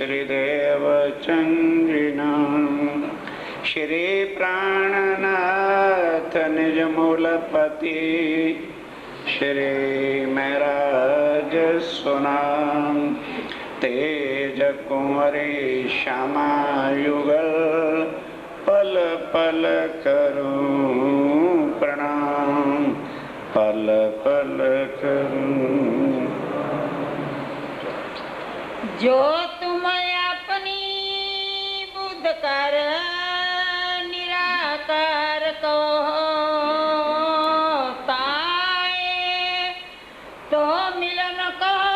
श्रीदेव चंद्रिना श्री प्राणनाथ निज मूलपति श्री महराज सुनाम तेज कुंवरी श्यामा युगल पल पल करूं प्रणाम पल पल करूं। जो तुम अपनी बुद्ध कर निराकार कहो ताए तो मिलन कहो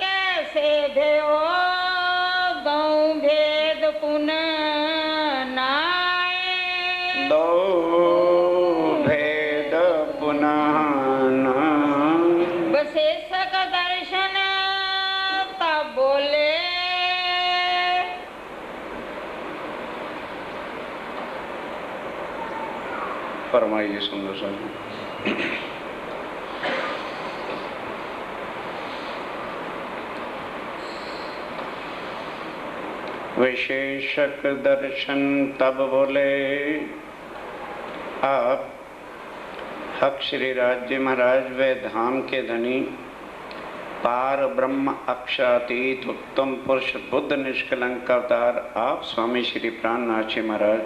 कैसे देओ गौ भेद पुनः नाए दो भेद पुनः बसेसक दर्शन तब बोले फरमाइए सुंदर साहब। विशेषक दर्शन तब बोले आप हक श्री राज्य महाराज व धाम के धनी पार ब्रह्म अक्षातीत उत्तम पुरुष बुद्ध निष्कलंक अवतार आप स्वामी श्री प्राणनाथ जी महाराज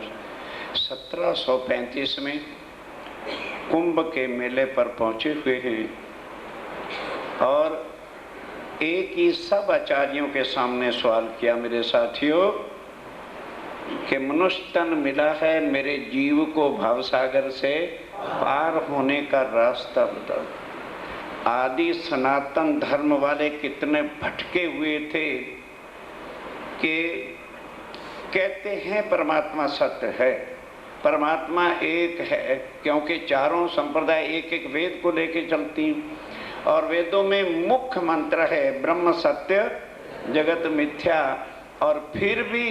1735 में कुंभ के मेले पर पहुंचे हुए हैं और एक ही सब आचार्यों के सामने सवाल किया, मेरे साथियों कि मनुष्य तन मिला है, मेरे जीव को भवसागर से पार होने का रास्ता बताओ। आदि सनातन धर्म वाले कितने भटके हुए थे कि कहते हैं परमात्मा सत्य है, परमात्मा एक है, क्योंकि चारों संप्रदाय एक एक वेद को लेके चलती हैं और वेदों में मुख्य मंत्र है ब्रह्म सत्य जगत मिथ्या, और फिर भी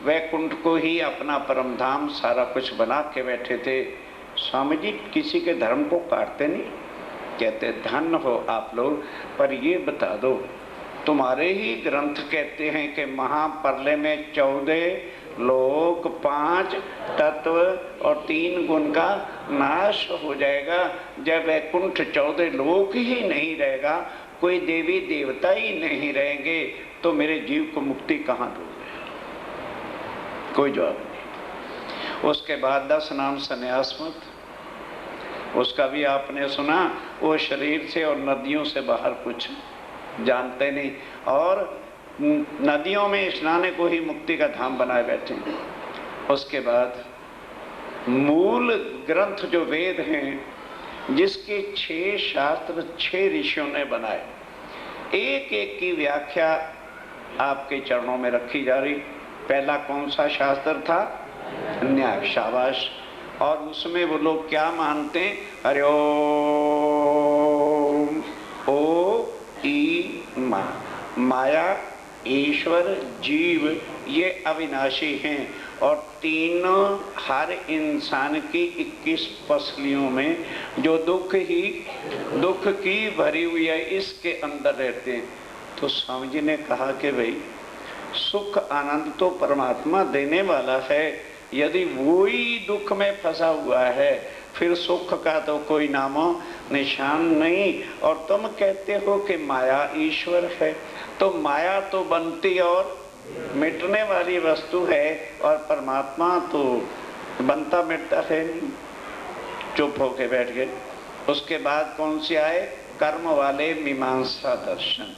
वैकुंठ को ही अपना परम धाम सारा कुछ बना के बैठे थे। स्वामी जी किसी के धर्म को काटते नहीं, कहते धन्य हो आप लोग, पर ये बता दो तुम्हारे ही ग्रंथ कहते हैं कि महाप्रलय में 14 लोक 5 तत्व और 3 गुण का नाश हो जाएगा। जब वैकुंठ 14 लोक ही नहीं रहेगा, कोई देवी देवता ही नहीं रहेंगे, तो मेरे जीव को मुक्ति कहाँ दोगे? कोई जवाब नहीं। उसके बाद 10 नाम संन्यास मत, उसका भी आपने सुना, वो शरीर से और नदियों से बाहर कुछ जानते नहीं और नदियों में स्नाने को ही मुक्ति का धाम बनाए बैठे हैं। उसके बाद मूल ग्रंथ जो वेद हैं, जिसके 6 शास्त्र 6 ऋषियों ने बनाए, एक एक की व्याख्या आपके चरणों में रखी जा रही। पहला कौन सा शास्त्र था? न्याय, शाबाश। और उसमें वो लोग क्या मानते हैं? हरि ओम ओ ई मा, माया ईश्वर जीव ये अविनाशी हैं और तीनों हर इंसान की 21 पसलियों में जो दुख की भरी हुई है इसके अंदर रहते हैं। तो स्वामी जी ने कहा कि भाई सुख आनंद तो परमात्मा देने वाला है, यदि वो ही दुख में फंसा हुआ है फिर सुख का तो कोई नामो निशान नहीं। और तुम कहते हो कि माया ईश्वर है, तो माया तो बनती और मिटने वाली वस्तु है और परमात्मा तो बनता मिटता है नहीं। चुप होके बैठ गए। उसके बाद कौन से आए? कर्म वाले मीमांसा दर्शन।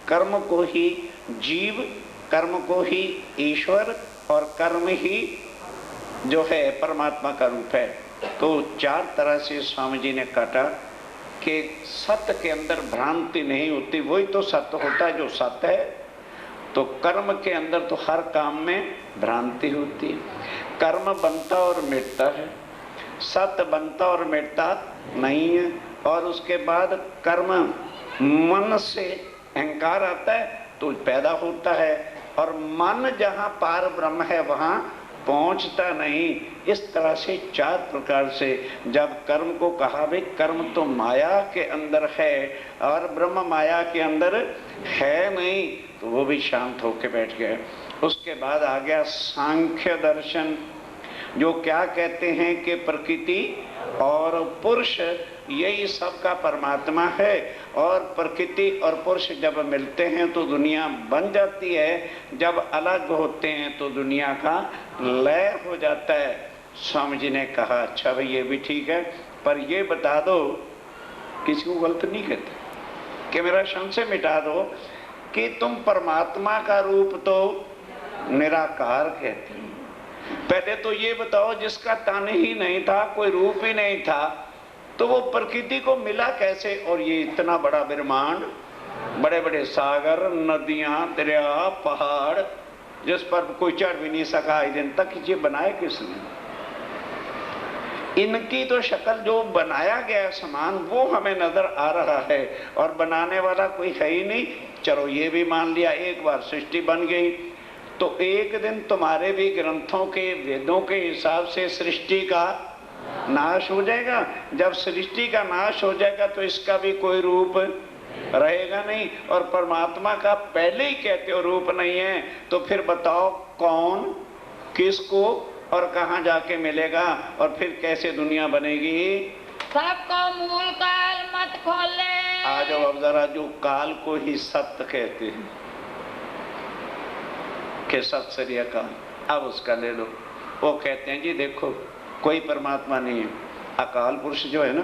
कर्म को ही जीव, कर्म को ही ईश्वर और कर्म ही जो है परमात्मा का रूप है। तो 4 तरह से स्वामी जी ने काटा कि सत्य के अंदर भ्रांति नहीं होती, वही तो सत्य होता है जो सत्य है। तो कर्म के अंदर तो हर काम में भ्रांति होती है। कर्म बनता और मिटता है, सत्य बनता और मिटता नहीं है। और उसके बाद कर्म मन से अहंकार आता है तो पैदा होता है, और मन जहाँ पार ब्रह्म है वहाँ पहुंचता नहीं। इस तरह से 4 प्रकार से जब कर्म को कहा भाई कर्म तो माया के अंदर है और ब्रह्म माया के अंदर है नहीं, तो वो भी शांत होके बैठ गए। उसके बाद आ गया सांख्य दर्शन, जो क्या कहते हैं कि प्रकृति और पुरुष यही सबका परमात्मा है, और प्रकृति और पुरुष जब मिलते हैं तो दुनिया बन जाती है, जब अलग होते हैं तो दुनिया का लय हो जाता है। स्वामी जी ने कहा अच्छा भाई ये भी ठीक है, पर ये बता दो, किसी को गलत नहीं कहते, कि मेरा संशय मिटा दो कि तुम परमात्मा का रूप तो निराकार कहते हो। पहले तो ये बताओ जिसका तन ही नहीं था, कोई रूप ही नहीं था, तो वो प्रकृति को मिला कैसे? और ये इतना बड़ा ब्रह्मांड, बड़े बड़े सागर, नदियां, दरिया, पहाड़, जिस पर कोई चढ़ भी नहीं सका आज दिन तक, ये बनाए किसने? इनकी तो शक्ल जो बनाया गया सामान वो हमें नजर आ रहा है, और बनाने वाला कोई है ही नहीं। चलो ये भी मान लिया, एक बार सृष्टि बन गई तो एक दिन तुम्हारे भी ग्रंथों के, वेदों के हिसाब से सृष्टि का नाश हो जाएगा। जब सृष्टि का नाश हो जाएगा तो इसका भी कोई रूप रहेगा नहीं, और परमात्मा का पहले ही कहते हो रूप नहीं है, तो फिर बताओ कौन किसको और कहाँ जाके मिलेगा, और फिर कैसे दुनिया बनेगी? सबको मूल काल मत खोले। आ जाओ अब जरा, जो काल को ही सत्य कहते हैं कि सत्य श्री काल, अब उसका ले लो। वो कहते हैं जी देखो कोई परमात्मा नहीं है, अकाल पुरुष जो है ना,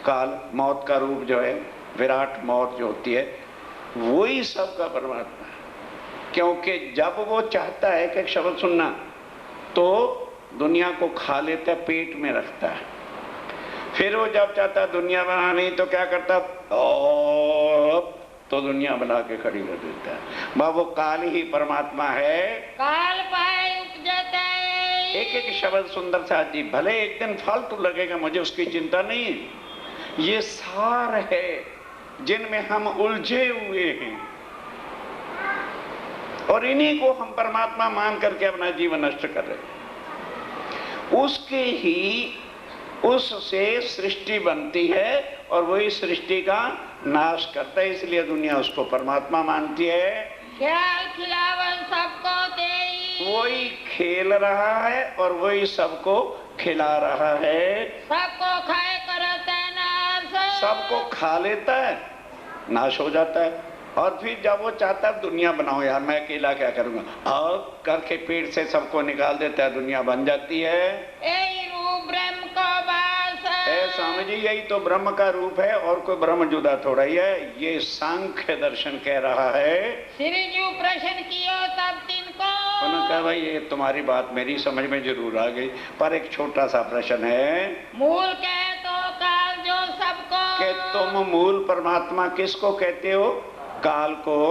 काल मौत का रूप जो है, विराट मौत जो होती है, वही सबका परमात्मा है। क्योंकि जब वो चाहता है कि शब्द सुनना तो दुनिया को खा लेता है, पेट में रखता है। फिर वो जब चाहता है दुनिया बनानी तो क्या करता, तो दुनिया बना के खड़ी कर देता है। वो काल ही परमात्मा है। काल पाए उपजता है। एक एक शब्द सुंदर सा जी, भले एक दिन फालतू लगेगा, मुझे उसकी चिंता नहीं है। ये सार है जिनमें हम उलझे हुए हैं, और इन्हीं को हम परमात्मा मान करके अपना जीवन नष्ट कर रहे हैं। उसके ही उससे सृष्टि बनती है और वही सृष्टि का नाश करता है, इसलिए दुनिया उसको परमात्मा मानती है। ख्याल खिलावन सबको दे, वही खेल रहा है और वही सबको खिला रहा है। सबको खाए करता है नाश, सबको खा लेता है, नाश हो जाता है। और फिर जब वो चाहता है दुनिया बनाओ यार, मैं अकेला क्या करूंगा, और करके पेट से सबको निकाल देता है, दुनिया बन जाती है। यही रूप ब्रह्म को वास है। स्वामी जी यही तो ब्रह्म का रूप है, और कोई ब्रह्म जुदा थोड़ा ही है। ये सांख्य दर्शन कह रहा है। श्री जी प्रश्न कियो तब तिनको, उन्होंने कहा भाई ये तुम्हारी बात मेरी समझ में जरूर आ गई, पर एक छोटा सा प्रश्न है। मूल कहे तो काल जो सबको, कि तुम मूल परमात्मा किसको कहते हो? काल को।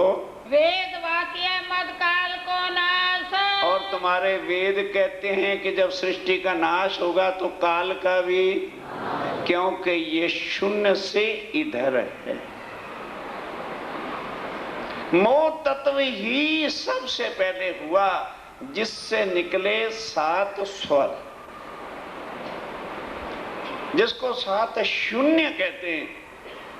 वेद वाक्य मत काल को नाश, और तुम्हारे वेद कहते हैं कि जब सृष्टि का नाश होगा तो काल का भी, क्योंकि ये शून्य से इधर है। मोह तत्व ही सबसे पहले हुआ, जिससे निकले 7 स्वर, जिसको 7 शून्य कहते हैं।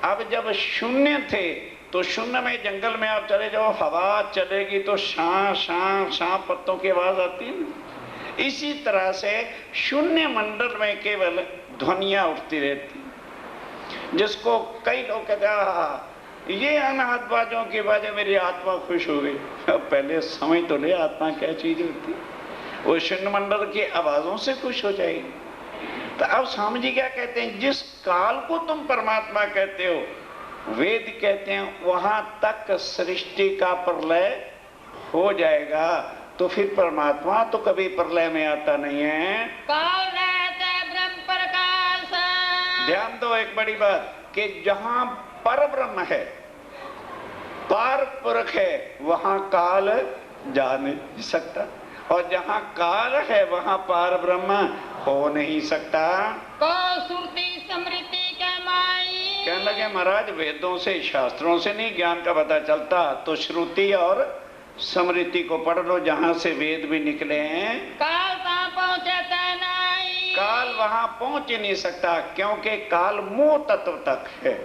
अब जब शून्य थे तो शून्य में जंगल में आप चले जाओ, हवा चलेगी तो शां शां शां पत्तों की आवाज आती है। इसी तरह से शून्य मंडल में केवल ध्वनियां उठती रहती, जिसको कई लोग कहते हैं ये अनाहत बाजों की वजह मेरी आत्मा खुश हो गई। अब पहले समझ तो ले आत्मा क्या चीज होती, वो शून्य मंडल की आवाजों से खुश हो जाएगी। तो अब स्वामी जी क्या कहते हैं, जिस काल को तुम परमात्मा कहते हो, वेद कहते हैं वहां तक सृष्टि का प्रलय हो जाएगा, तो फिर परमात्मा तो कभी प्रलय में आता नहीं है। काल रहता है ब्रह्म प्रकाश। ध्यान दो एक बड़ी बात, कि जहां पर ब्रह्म है, पार पुरख है, वहां काल जा नहीं सकता, और जहां काल है वहां पार ब्रह्म हो नहीं सकता। को श्रुति स्मृति के माई, कहने लगे महाराज वेदों से शास्त्रों से नहीं ज्ञान का पता चलता, तो श्रुति और स्मृति को पढ़ लो, जहां से वेद भी निकले हैं। काल कहाँ पहुँचता नहीं, काल वहां पहुंच ही नहीं सकता, क्योंकि काल मोह तत्व तक है,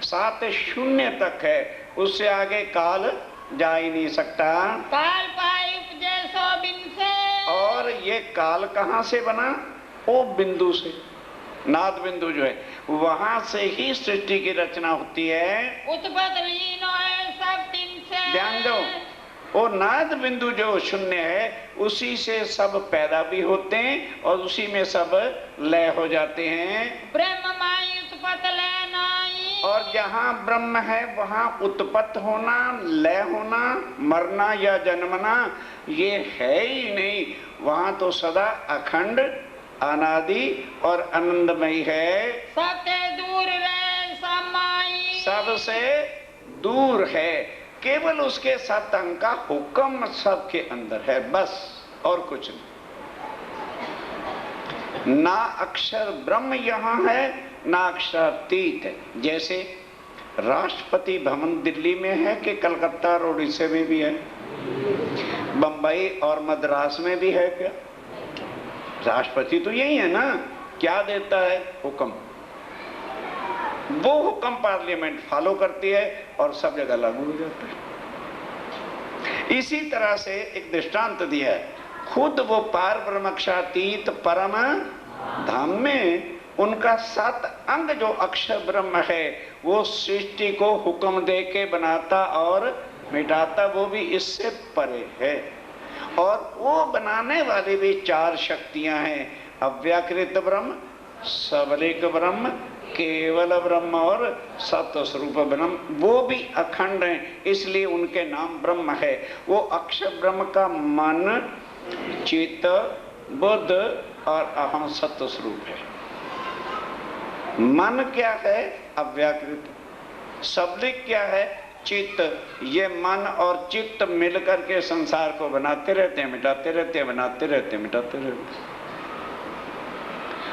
7 शून्य तक है, उससे आगे काल जा ही नहीं सकता। काल पाई उपजे सो बिन से। और ये काल कहाँ से बना? ओ बिंदु से, नाद बिंदु जो है वहां से ही सृष्टि की रचना होती है। उत्पत्ति लीन होए सब तिन से। ध्यान दो, वो नाद बिंदु जो शून्य है उसी से सब पैदा भी होते हैं और उसी में सब लय हो जाते हैं। ब्रह्म माई उत्पत्ति लय नाई। और जहाँ ब्रह्म है वहाँ उत्पत्ति होना, लय होना, मरना या जन्मना ये है ही नहीं। वहाँ तो सदा अखंड, अनादि और आनंदमयी है। सबसे दूर रहे समाई। सबसे दूर है, केवल उसके सत्संग का हुक्म सबके अंदर है, बस और कुछ नहीं। ना अक्षर ब्रह्म यहाँ है, ना अक्षरातीत है। जैसे राष्ट्रपति भवन दिल्ली में है कि कलकत्ता और उड़ीसा में भी है, बंबई और मद्रास में भी है क्या? राष्ट्रपति तो यही है ना, क्या देता है? हुक्म। वो हुक्म पार्लियामेंट फॉलो करती है और सब जगह लागू हो जाता है। इसी तरह से एक दृष्टांत दिया है, खुद वो पार ब्रह्मक्षातीत परम धाम में उनका 7 अंग जो अक्षर ब्रह्म है वो सृष्टि को हुक्म दे के बनाता और मिटाता, वो भी इससे परे है। और वो बनाने वाली भी 4 शक्तियां हैं, अव्याकृत ब्रह्म, सबलिक ब्रह्म, केवल ब्रह्म और सत्व स्वरूप ब्रह्म। वो भी अखंड हैं, इसलिए उनके नाम ब्रह्म है। वो अक्षर ब्रह्म का मन, चित्त, बुद्ध और अहम सत्व स्वरूप है। मन क्या है? अव्याकृत। सबलिक क्या है? चित्त। ये मन और चित्त मिलकर के संसार को बनाते रहते हैं, मिटाते रहते हैं, बनाते रहते हैं, मिटाते रहते हैं।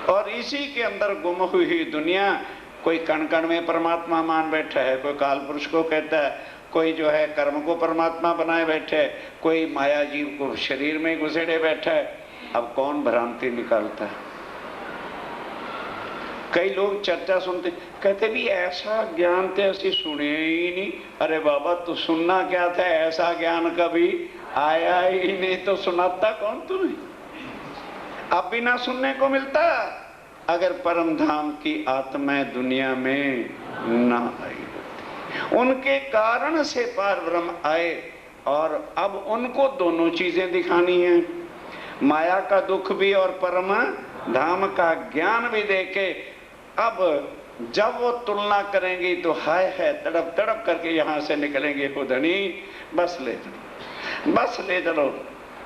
और इसी के अंदर गुम हुई दुनिया, कोई कण कण में परमात्मा मान बैठा है, कोई काल पुरुष को कहता है, कोई जो है कर्म को परमात्मा बनाए बैठे है, कोई माया जीव को शरीर में घुसेड़े बैठा है। अब कौन भ्रांति निकालता है? कई लोग चर्चा सुनते कहते भी ऐसा ज्ञान तो ऐसी सुने ही नहीं। अरे बाबा तू सुनना क्या था, ऐसा ज्ञान कभी आया ही नहीं तो सुनाता कौन तुम्हें? अब भी ना सुनने को मिलता अगर परम धाम की आत्मा दुनिया में ना आई होती। उनके कारण से पार ब्रह्म आए और अब उनको दोनों चीजें दिखानी है, माया का दुख भी और परम धाम का ज्ञान भी देके। अब जब वो तुलना करेंगी तो हाय है तड़प तड़प करके यहाँ से निकलेंगे, हो धनी बस ले चलो, बस ले चलो,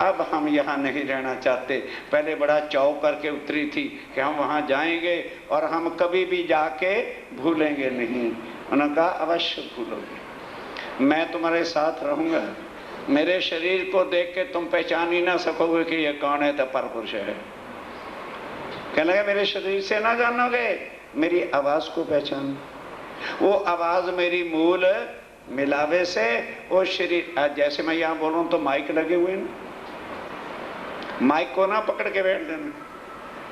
अब हम यहाँ नहीं रहना चाहते। पहले बड़ा चाव करके उतरी थी कि हम वहाँ जाएंगे और हम कभी भी जाके भूलेंगे नहीं। उन्होंने कहा अवश्य भूलोगे, मैं तुम्हारे साथ रहूँगा। मेरे शरीर को देख के तुम पहचान ही ना सकोगे कि ये कौन है, तो परपुरुष है। कहने लगे मेरे शरीर से ना जानोगे, मेरी आवाज को पहचान। वो आवाज मेरी मूल मिलावे से वो शरीर, जैसे मैं यहाँ बोलूँ तो माइक लगे हुए ना, माइक को ना पकड़ के बैठ देना,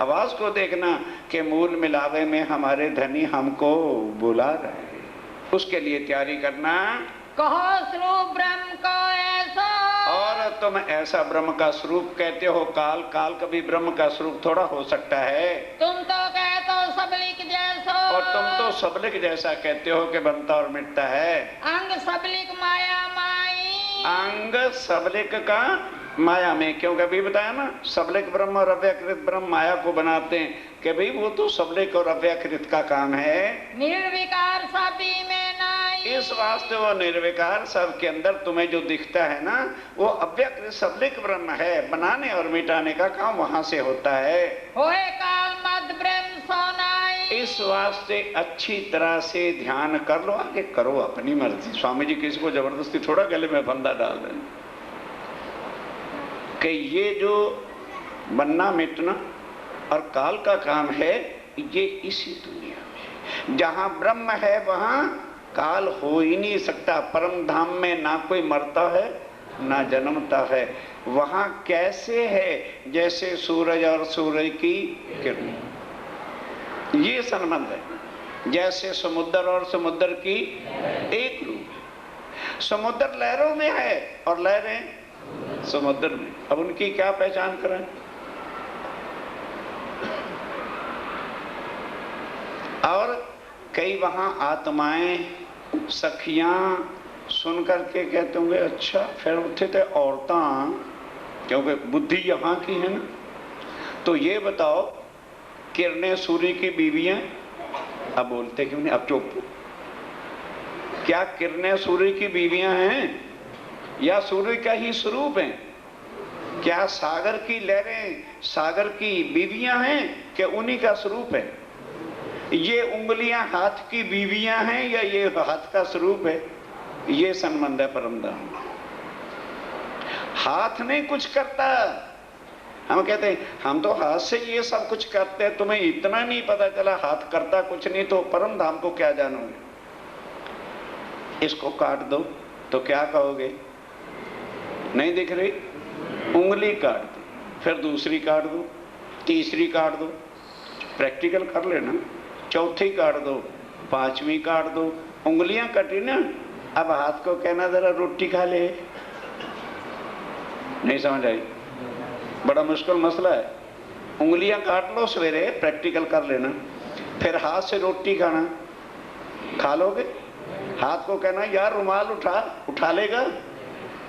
आवाज को देखना कि मूल मिलावे में हमारे धनी हमको बुला रहे हैं, उसके लिए तैयारी करना। कहो स्वरूप ब्रह्म को ऐसा। और तुम ऐसा ब्रह्म का स्वरूप कहते हो, काल काल कभी ब्रह्म का स्वरूप थोड़ा हो सकता है। तुम तो कहते हो सबलिक जैसा, और तुम तो सबलिक जैसा कहते हो कि बनता और मिटता है। अंग सबलिक माया माई। अंग सबलिक का माया में, क्योंकि अभी बताया ना सबलिक ब्रह्म और अव्याकृत ब्रह्म माया को बनाते हैं कि भाई वो तो सबलिक और अव्याकृत का काम है। निर्विकार सभी में नाई। इस वास्ते वो निर्विकार सब के अंदर तुम्हें जो दिखता है ना वो अव्याकृत सबलिक ब्रह्म है, बनाने और मिटाने का काम वहां से होता है। होए काल मद ब्रह्म सोनाई। इस वास्ते अच्छी तरह से ध्यान कर लो, आगे करो अपनी मर्जी। स्वामी जी किसी को जबरदस्ती थोड़ा गले में फंदा डाल दें कि ये जो बनना मिटना और काल का काम है, ये इसी दुनिया में। जहां ब्रह्म है वहां काल हो ही नहीं सकता। परम धाम में ना कोई मरता है ना जन्मता है। वहां कैसे है? जैसे सूरज और सूरज की किरण, ये संबंध है। जैसे समुद्र और समुद्र की एक रूप। समुद्र लहरों में है और लहरें समुद्र में। अब उनकी क्या पहचान करें? और कई वहां आत्माएं सखियां सुन करके कहते होंगे अच्छा फिर उठे थे औरतां, क्योंकि बुद्धि यहाँ की है ना। तो ये बताओ किरणें सूर्य की बीवियां, अब बोलते क्यों नहीं, अब चुप। क्या किरणें सूर्य की बीवियां हैं या सूर्य का ही स्वरूप है? क्या सागर की लहरें सागर की बीवियां हैं कि उन्हीं का स्वरूप है? ये उंगलियां हाथ की बीवियां हैं या ये हाथ का स्वरूप है? ये संबंध है परमधाम। हाथ नहीं कुछ करता। हम कहते हैं हम तो हाथ से ये सब कुछ करते हैं, तुम्हें इतना नहीं पता चला हाथ करता कुछ नहीं तो परम धाम को क्या जानोगे? इसको काट दो तो क्या कहोगे? नहीं दिख रही? उंगली काट दो, फिर दूसरी काट दो, तीसरी काट दो, प्रैक्टिकल कर लेना, चौथी काट दो, पांचवी काट दो, उंगलियां कटी ना। अब हाथ को कहना जरा रोटी खा ले, नहीं समझ आई? बड़ा मुश्किल मसला है। उंगलियां काट लो सवेरे, प्रैक्टिकल कर लेना, फिर हाथ से रोटी खाना, खा लोगे? हाथ को कहना यार रुमाल उठा लेगा?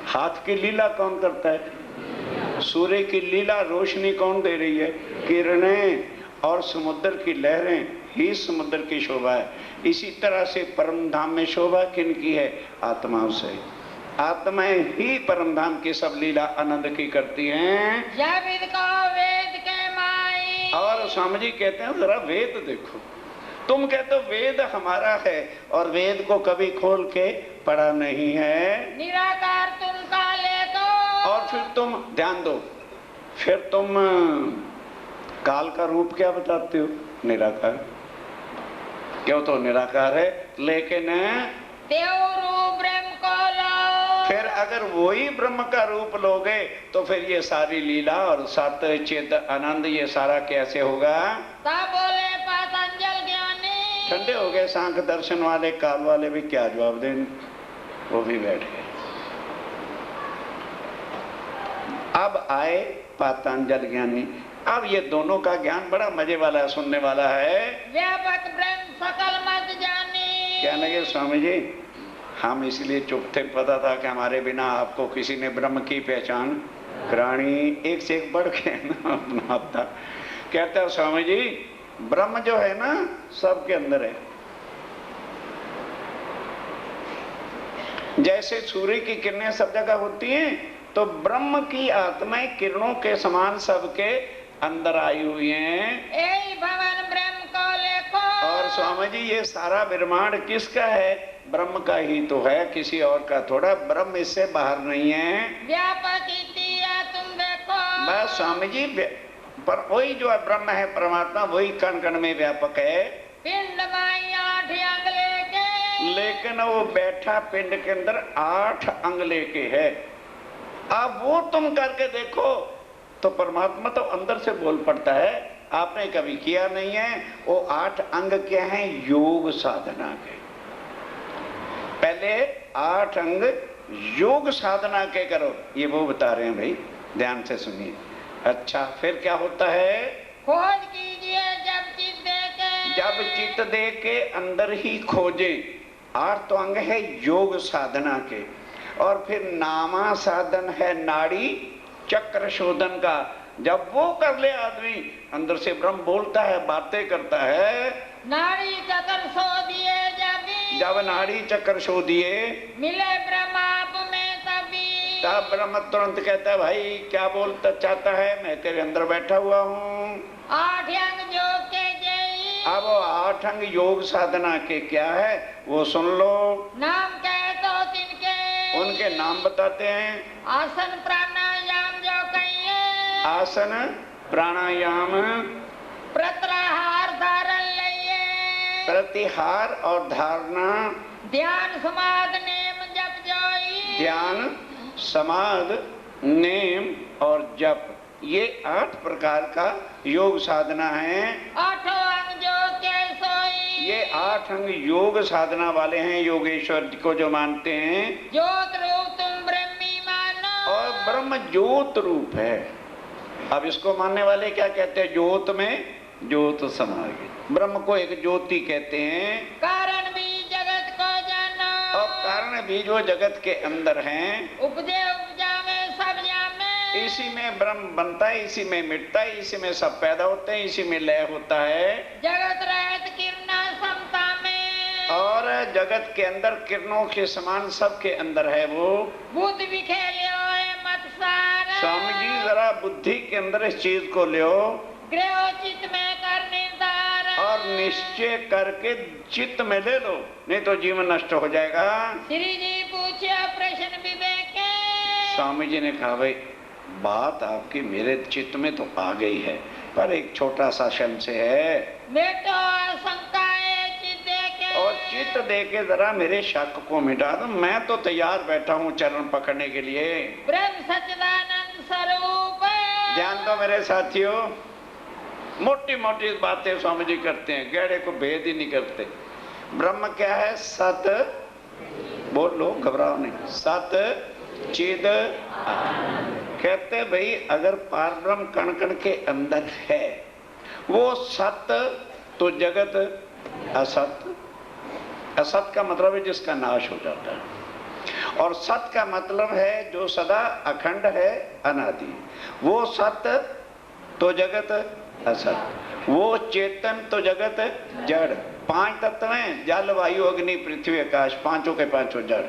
हाथ की लीला कौन करता है? सूर्य की लीला रोशनी कौन दे रही है? किरणें और समुद्र की लहरें ही समुद्र की शोभा है। इसी तरह से परम धाम में शोभा किन की है? आत्माओं से। आत्माएं ही परम धाम की सब लीला आनंद की करती हैं। वेद के माई। और स्वामी जी कहते हैं जरा वेद देखो। तुम कहते हो वेद हमारा है और वेद को कभी खोल के पढ़ा नहीं है। निराकार तुम काले को। और फिर तुम ध्यान दो, फिर तुम काल का रूप क्या बताते हो? निराकार। क्यों? तो निराकार है, लेकिन ब्रह्म को लो। फिर अगर वही ब्रह्म का रूप लोगे तो फिर ये सारी लीला और सत चित आनंद ये सारा कैसे होगा? तब बोले पतंजल ज्ञानी। ठंडे हो गए सांख दर्शन वाले, काल वाले भी क्या जवाब दें? वो भी बैठ गए। अब आए पतंजल ज्ञानी। अब ये दोनों का ज्ञान बड़ा मजे वाला है, सुनने वाला है। व्यापक ब्रह्म सकल मत जानी। क्या लगे स्वामी जी? हम इसलिए चुप थे, पता था कि हमारे बिना आपको किसी ने ब्रह्म की पहचान करानी। एक से एक बढ़ के ना अपना था। कहता है स्वामी जी ब्रह्म जो है ना सबके अंदर है। जैसे सूर्य की किरणें सब जगह होती हैं तो ब्रह्म की आत्माएं किरणों के समान सबके अंदर आई हुई हैं। भवन ब्रह्म को लेको। और स्वामी जी ये सारा ब्रह्मांड किसका है? ब्रह्म का ही तो है, किसी और का थोड़ा। ब्रह्म इससे बाहर नहीं है। व्यापक तुम देखो। बस स्वामी जी, पर वही जो है ब्रह्म है परमात्मा, वही कण कण में व्यापक है। पिंड में 8 अंग लेके। लेकिन वो बैठा पिंड के अंदर 8 अंग लेके है। अब वो तुम करके देखो तो परमात्मा तो अंदर से बोल पड़ता है। आपने कभी किया नहीं है। वो 8 अंग क्या है? योग साधना के। पहले 8 अंग योग साधना के करो, ये वो बता रहे हैं भाई, ध्यान से सुनिए। अच्छा फिर क्या होता है? खोज कीजिए जब चित्त देके। जब चित्त दे के अंदर ही खोजे। 8 तो अंग है योग साधना के। और फिर नामा साधन है नाड़ी चक्र शोधन का। जब वो कर ले आदमी, अंदर से ब्रह्म बोलता है, बातें करता है। नाड़ी चक्र शोधिए जब नाड़ी चक्र शोधिए मिले ब्रह्म आप में तभी। तब ब्रह्म तुरंत कहता है भाई क्या बोलता चाहता है? मैं तेरे अंदर बैठा हुआ हूँ। 8 अंग योग के जय। अब 8 अंग योग साधना के क्या है वो सुन लो। नाम कहे तो तिनके। उनके नाम बताते हैं। आसन प्राणायाम जो कहिए। आसन प्राणायाम। प्रत्याहार धारण लइए। प्रतिहार और धारणा। ध्यान समाध नेम जप जोई। ध्यान समाध नेम और जप, ये 8 प्रकार का योग साधना है। 8 अंग जो के सोई। ये 8 अंग योग साधना वाले हैं, योगेश्वर को जो मानते हैं। ज्योत रूप तुम ब्रह्मी मानो। और ब्रह्म ज्योत रूप है। अब इसको मानने वाले क्या कहते हैं? ज्योत में ज्योत समा गई। ब्रह्म को एक ज्योति कहते हैं। कारण भी जगत को जानो। और कारण भी जो जगत के अंदर हैं। उपजे उपजा में सब जामे। इसी में ब्रह्म बनता है, इसी में मिटता है, इसी में सब पैदा होते हैं, इसी में लय होता है। जगत रहत किरणा समता में। और जगत के अंदर किरणों के समान सबके अंदर है वो। बुद्धि विखेलियो है मत सार। स्वामी जी जरा बुद्धि के अंदर इस चीज को लो गृह चित्त में कर निर्धार। और निश्चय करके चित्त में ले लो, नहीं तो जीवन नष्ट हो जाएगा। श्री जी पूछे प्रश्न विवेक। स्वामी जी ने कहा, भाई बात आपकी मेरे चित्त में तो आ गई है, पर एक छोटा सा संशय है। बेटो शंकाएं चित्त देके। और चित्त देके जरा मेरे शक को मिटा दो। मैं तो तैयार बैठा हूँ चरण पकड़ने के लिए। ब्रह्म सच्चिदानंद स्वरूप। ध्यान दो मेरे साथियों, मोटी मोटी बातें स्वामी जी करते हैं, गहरे को भेद ही नहीं करते। ब्रह्म क्या है? सत, बोलो घबराओ नहीं, सत चिद कहते भाई अगर पारब्रह्म कण कण के अंदर है वो सत, तो जगत असत। असत का मतलब है जिसका नाश हो जाता है, और सत का मतलब है जो सदा अखंड है, अनादि। वो सत तो जगत असत, वो चेतन तो जगत जड़। 5 तत्व हैं, जल वायु अग्नि पृथ्वी आकाश, पांचों के पांचों जड़।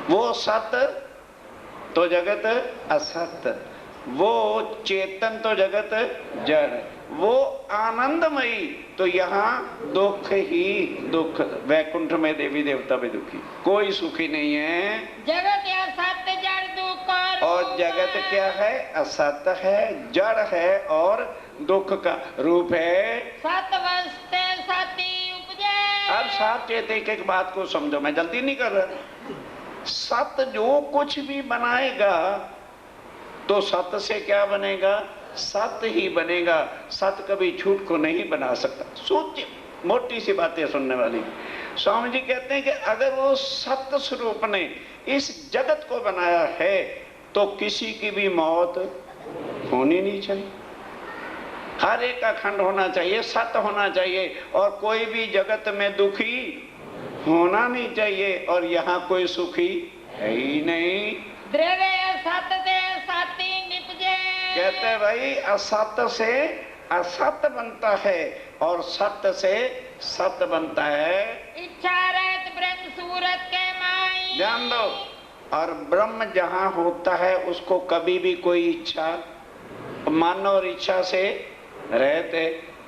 वो सत तो जगत असत, वो चेतन तो जगत जड़, वो आनंदमयी तो यहाँ दुख ही दुख। वैकुंठ में देवी देवता भी दुखी, कोई सुखी नहीं है। जगत या सत्य जड़ दुख और जगत क्या है? असत है, जड़ है और दुख का रूप है। सतवस्ते सती उपजे। अब साथ एक बात को समझो, मैं जल्दी नहीं कर रहा। सत जो कुछ भी बनाएगा तो सत से क्या बनेगा? सत ही बनेगा। सत कभी झूठ को नहीं बना सकता। सोचिए, मोटी सी बातें सुनने वाली। स्वामी जी कहते हैं कि अगर वो सत्य स्वरूप ने इस जगत को बनाया है तो किसी की भी मौत होनी नहीं चाहिए। हर एक का खंड होना चाहिए, सत्य होना चाहिए, और कोई भी जगत में दुखी होना नहीं चाहिए। और यहाँ कोई सुखी है ही नहीं। द्रव्य सत्य दे साती निपजे। कहते भाई असत्य से असत्य बनता है और सत्य से सत्य बनता है। इच्छा रहत ब्रह्म सूरत के माई। ध्यान दो, और ब्रह्म जहाँ होता है उसको कभी भी कोई इच्छा, मानव और इच्छा से रहते।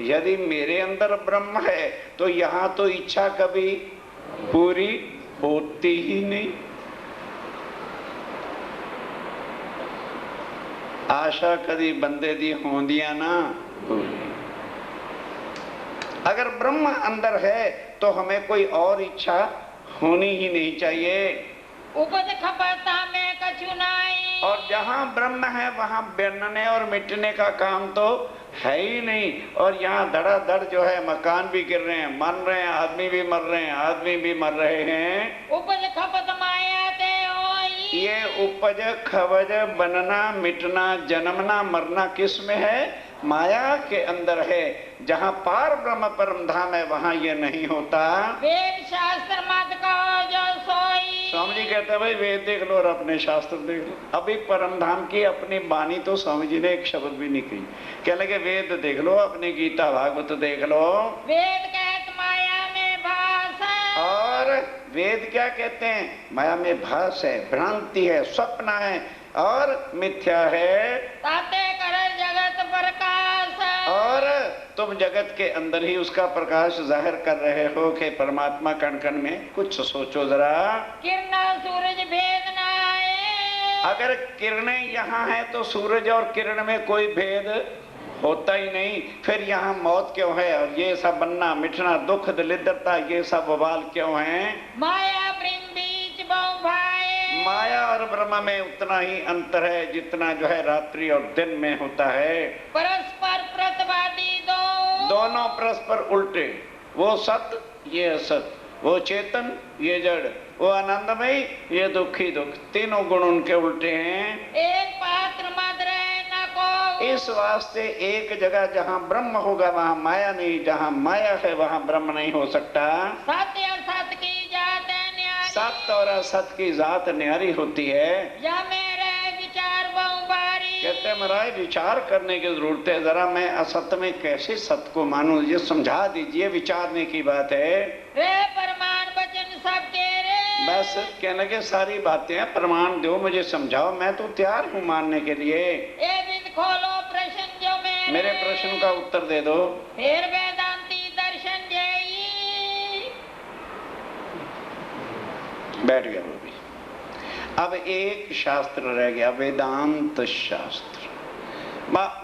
यदि मेरे अंदर ब्रह्म है तो यहाँ तो इच्छा कभी पूरी होती ही नहीं। आशा कभी बंदे दी होंदिया ना। अगर ब्रह्म अंदर है तो हमें कोई और इच्छा होनी ही नहीं चाहिए। उपज खपता में कछु नाई। और जहाँ ब्रह्म है वहाँ बनने और मिटने का काम तो है ही नहीं। और यहाँ धड़ाधड़ जो है मकान भी गिर रहे हैं, मर रहे हैं, आदमी भी मर रहे हैं, आदमी भी मर रहे हैं। उपज खपत माया दे होई। ये उपज खवज बनना मिटना जन्मना मरना किस में है? माया के अंदर है। जहाँ पार ब्रह्म परम धाम है वहाँ ये नहीं होता। वेद शास्त्र मत कहो जो सोई। स्वामी जी कहते हैं भाई वेद देख लो और अपने शास्त्र देख लो। अभी परम धाम की अपनी वाणी तो स्वामी जी ने एक शब्द भी नहीं कही। कह लगे वेद देख लो, अपनी गीता भागवत देख लो। वेद कहत माया में भास है। और वेद क्या कहते हैं? माया में भास है, भ्रांति है, स्वप्न है और मिथ्या है। ताते करे जगत प्रकाश है। और तुम जगत के अंदर ही उसका प्रकाश जाहिर कर रहे हो कि परमात्मा कण कण में। कुछ सोचो जरा, किरण सूरज भेद न आए। अगर किरणें यहाँ है तो सूरज और किरण में कोई भेद होता ही नहीं। फिर यहाँ मौत क्यों है? और ये सब बनना मिटना दुख दरिद्रता ये सब बवाल क्यों है? माया ब्रह्म बीच बहु भाई। माया और ब्रह्म में उतना ही अंतर है जितना जो है रात्रि और दिन में होता है। परस्पर प्रतिवादी दो। दोनों परस्पर उल्टे, वो सत ये असत, वो चेतन ये जड़, वो आनंदमय ये दुखी दुख, तीनों गुण उनके उल्टे हैं। एक पात्र मद रहे न को। इस वास्ते एक जगह जहाँ ब्रह्म होगा वहाँ माया नहीं, जहाँ माया है वहाँ ब्रह्म नहीं हो सकता। सत्य और सत की जात है न्यारी। सत्य और असत की जात न्यारी होती है। या मेरे विचार बहु बारी। कहते महाराज विचार करने की जरूरत है, जरा मैं असत्य में कैसे सत्य को मानूं, ये समझा दीजिए, विचारने की बात है। रे प्रमाण वचन सबके रे। बस कहने के सारी बातें हैं, प्रमाण दो मुझे समझाओ, मैं तो तैयार हूँ मानने के लिए। ए विद खोलो प्रश्न जो मेरे प्रश्न का उत्तर दे दो। फिर वेदांती दर्शन जेई। बैठ गया वो भी। अब एक शास्त्र रह गया, वेदांत शास्त्र।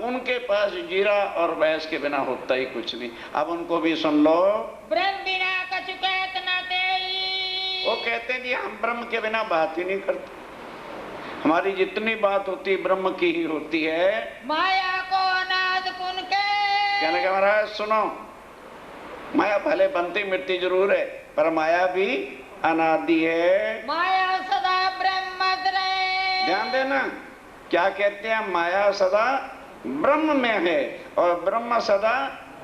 उनके पास जीरा और भैंस के बिना होता ही कुछ नहीं। अब उनको भी सुन लो। ब्रह्म बिना कछु कहत न तेई। वो कहते हैं जी हम ब्रह्म के बिना बात ही नहीं करते, हमारी जितनी बात होती है ब्रह्म की ही होती है। माया को अनाद कुन के। कहने का महाराज सुनो, माया भले बनती मिटती जरूर है, पर माया भी अनादि है। माया सदा ब्रह्म रहे। ध्यान देना, क्या कहते हैं, माया सदा ब्रह्म में है और ब्रह्म सदा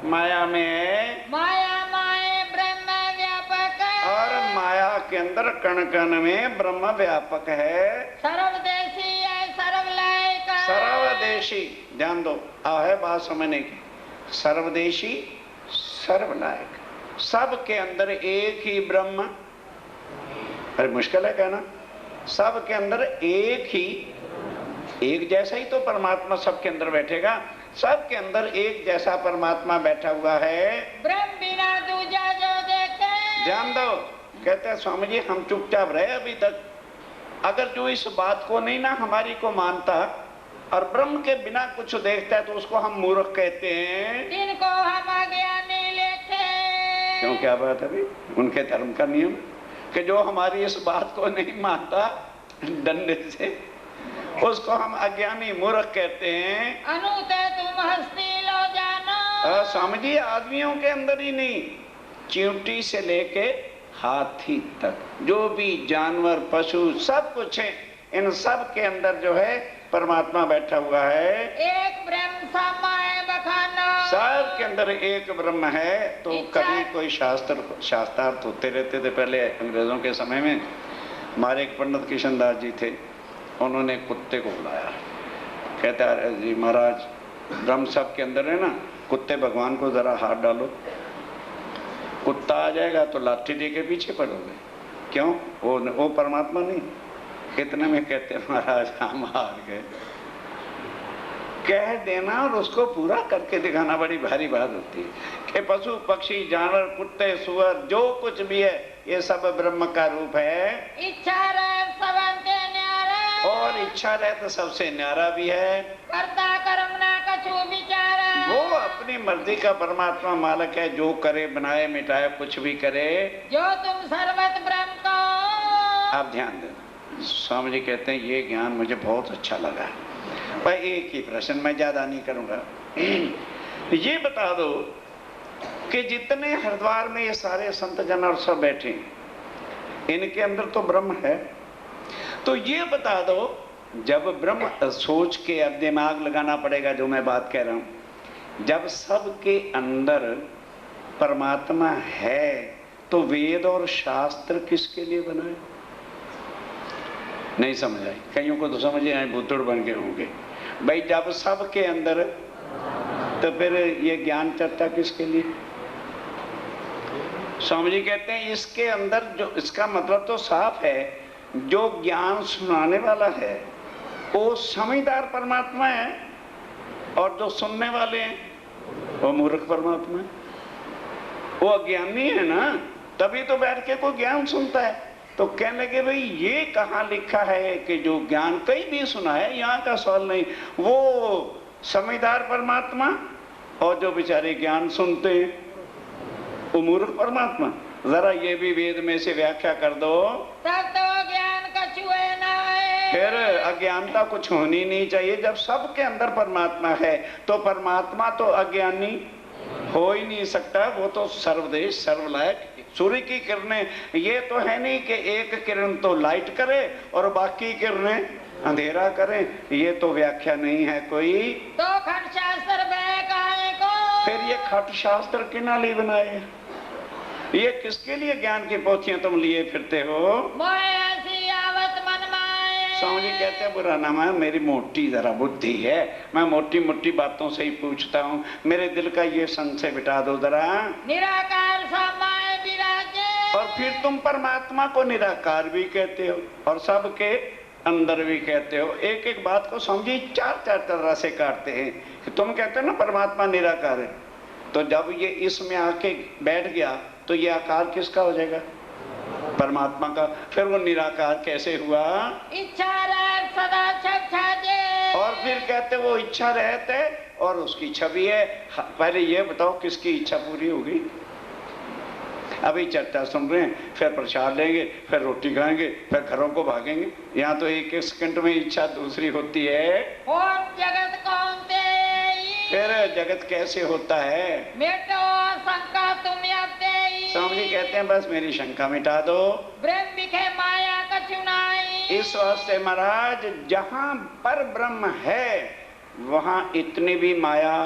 माया में है। माया माए ब्रह्म व्यापक। और माया के अंदर कण कण में ब्रह्म व्यापक है। सर्वदेशी है सर्वलय का। सर्वदेशी, ध्यान दो, है बात समझने की। सर्वदेशी सर्वलायक, सब के अंदर एक ही ब्रह्म। अरे मुश्किल है कहना, सब के अंदर एक ही, एक जैसा ही तो परमात्मा सबके अंदर बैठेगा। सबके अंदर एक जैसा परमात्मा बैठा हुआ है। ब्रह्म बिना दूजा जो देखे। ध्यान दो, कहते हैं स्वामी जी हम चुपचाप रहे अभी तक। अगर जो इस बात को नहीं ना हमारी को मानता और ब्रह्म के बिना कुछ देखता है तो उसको हम मूर्ख कहते हैं। जिनको हम अज्ञानी लेते। क्यों, क्या बात है भाई, उनके धर्म का नियम कि जो हमारी इस बात को नहीं मानता डंडे से, उसको हम अज्ञानी मूर्ख कहते हैं। अनुते तुम हस्ती लो जानो। स्वामी जी आदमियों के अंदर ही नहीं, चींटी से लेके हाथी तक जो भी जानवर पशु सब कुछ है, इन सब के अंदर जो है परमात्मा बैठा हुआ है। एक ब्रह्म समाए बखानो। सब के अंदर एक ब्रह्म है। तो कभी कोई शास्त्रार्थ होते रहते थे पहले अंग्रेजों के समय में। हमारे एक पंडित किशन दास जी थे, उन्होंने कुत्ते को बुलाया, कहता है जी महाराज ब्रह्म सब के अंदर है ना, कुत्ते भगवान को जरा हाथ डालो, कुत्ता आ जाएगा तो लाठी दे के पीछे पड़ोगे। क्यों, वो परमात्मा नहीं। इतने में कहते महाराज हम हार गए। कह देना और उसको पूरा करके दिखाना बड़ी भारी बात होती है कि पशु पक्षी जानवर कुत्ते सुअर जो कुछ भी है ये सब ब्रह्म का रूप है। इच्छा रहे सबसे न्यारा। और इच्छा रहे तो सबसे न्यारा भी है। करता कर्म ना कछु विचारा। वो अपनी मर्जी का परमात्मा मालिक है, जो करे बनाए मिटाए कुछ भी करे। जो तुम सर्वत ब्रह्म को। आप ध्यान देना, स्वामी जी कहते हैं ये ज्ञान मुझे बहुत अच्छा लगा। पर एक ही प्रश्न, मैं ज्यादा नहीं करूंगा। ये बता दो कि जितने हरिद्वार में ये सारे संत जन और सब बैठे, इनके अंदर तो ब्रह्म है। तो ये बता दो, जब ब्रह्म सोच के अब दिमाग लगाना पड़ेगा जो मैं बात कह रहा हूं, जब सबके अंदर परमात्मा है तो वेद और शास्त्र किसके लिए बनाए? नहीं समझ आई, कईयों को तो समझ आए, भूतड़ बन के होंगे भाई। जब सबके अंदर तो फिर ये ज्ञान चर्चा किसके लिए? स्वामी जी कहते हैं इसके अंदर जो, इसका मतलब तो साफ है, जो ज्ञान सुनाने वाला है वो समझदार परमात्मा है और जो सुनने वाले हैं वो मूर्ख परमात्मा है। वो अज्ञानी है ना, तभी तो बैठ के कोई ज्ञान सुनता है। तो कहने लगे भाई ये कहाँ लिखा है कि जो ज्ञान कहीं भी सुना है, यहाँ का सवाल नहीं, वो समझदार परमात्मा और जो बेचारे ज्ञान सुनते हैं वो मूर्ख परमात्मा। जरा ये भी वेद में से व्याख्या कर दो। तब तो ज्ञान कछु है ना है। फिर अज्ञानता कुछ होनी नहीं चाहिए। जब सबके अंदर परमात्मा है तो परमात्मा तो अज्ञानी हो ही नहीं सकता। वो तो सर्वदेश सर्वलायक। सूर्य की किरणें, ये तो है नहीं कि एक किरण तो लाइट करे और बाकी किरणें अंधेरा करें, ये तो व्याख्या नहीं है कोई। तो खट शास्त्र काहे को, फिर ये खट शास्त्र किना लिए बनाए? ये किसके लिए ज्ञान की पोथियां तुम लिए फिरते हो? मोए ऐसी आवत मन माए। स्वामी जी कहते हैं बुरा ना मान, मेरी मोटी जरा बुद्धि है, मैं मोटी मोटी बातों से ही पूछता हूँ, मेरे दिल का ये संशय मिटा दो जरा। निराकार समाए विराजे। और फिर तुम परमात्मा को निराकार भी कहते हो और सबके अंदर भी कहते हो। एक एक बात को समझी चार चार तरह से काटते हैं कि तुम कहते हो ना परमात्मा निराकार है, तो जब ये इसमें आके बैठ गया तो ये आकार किसका हो जाएगा? परमात्मा का। फिर वो निराकार कैसे हुआ? इच्छा रहत सदा छाजे। और फिर कहते वो इच्छा रहते और उसकी छवि है। पहले ये बताओ किसकी इच्छा पूरी होगी? अभी चर्चा सुन रहे हैं, फिर प्रसाद लेंगे, फिर रोटी खाएंगे, फिर घरों को भागेंगे। यहाँ तो एक एक सेकंड में इच्छा दूसरी होती है। और जगत कौन ते? फिर जगत कैसे होता है? मिटो शंका तुम स्वामी जी कहते हैं बस मेरी शंका मिटा दो। ब्रह्म दिखे माया कछुनाई। इस वास्ते महाराज जहाँ पर ब्रह्म है वहाँ इतनी भी माया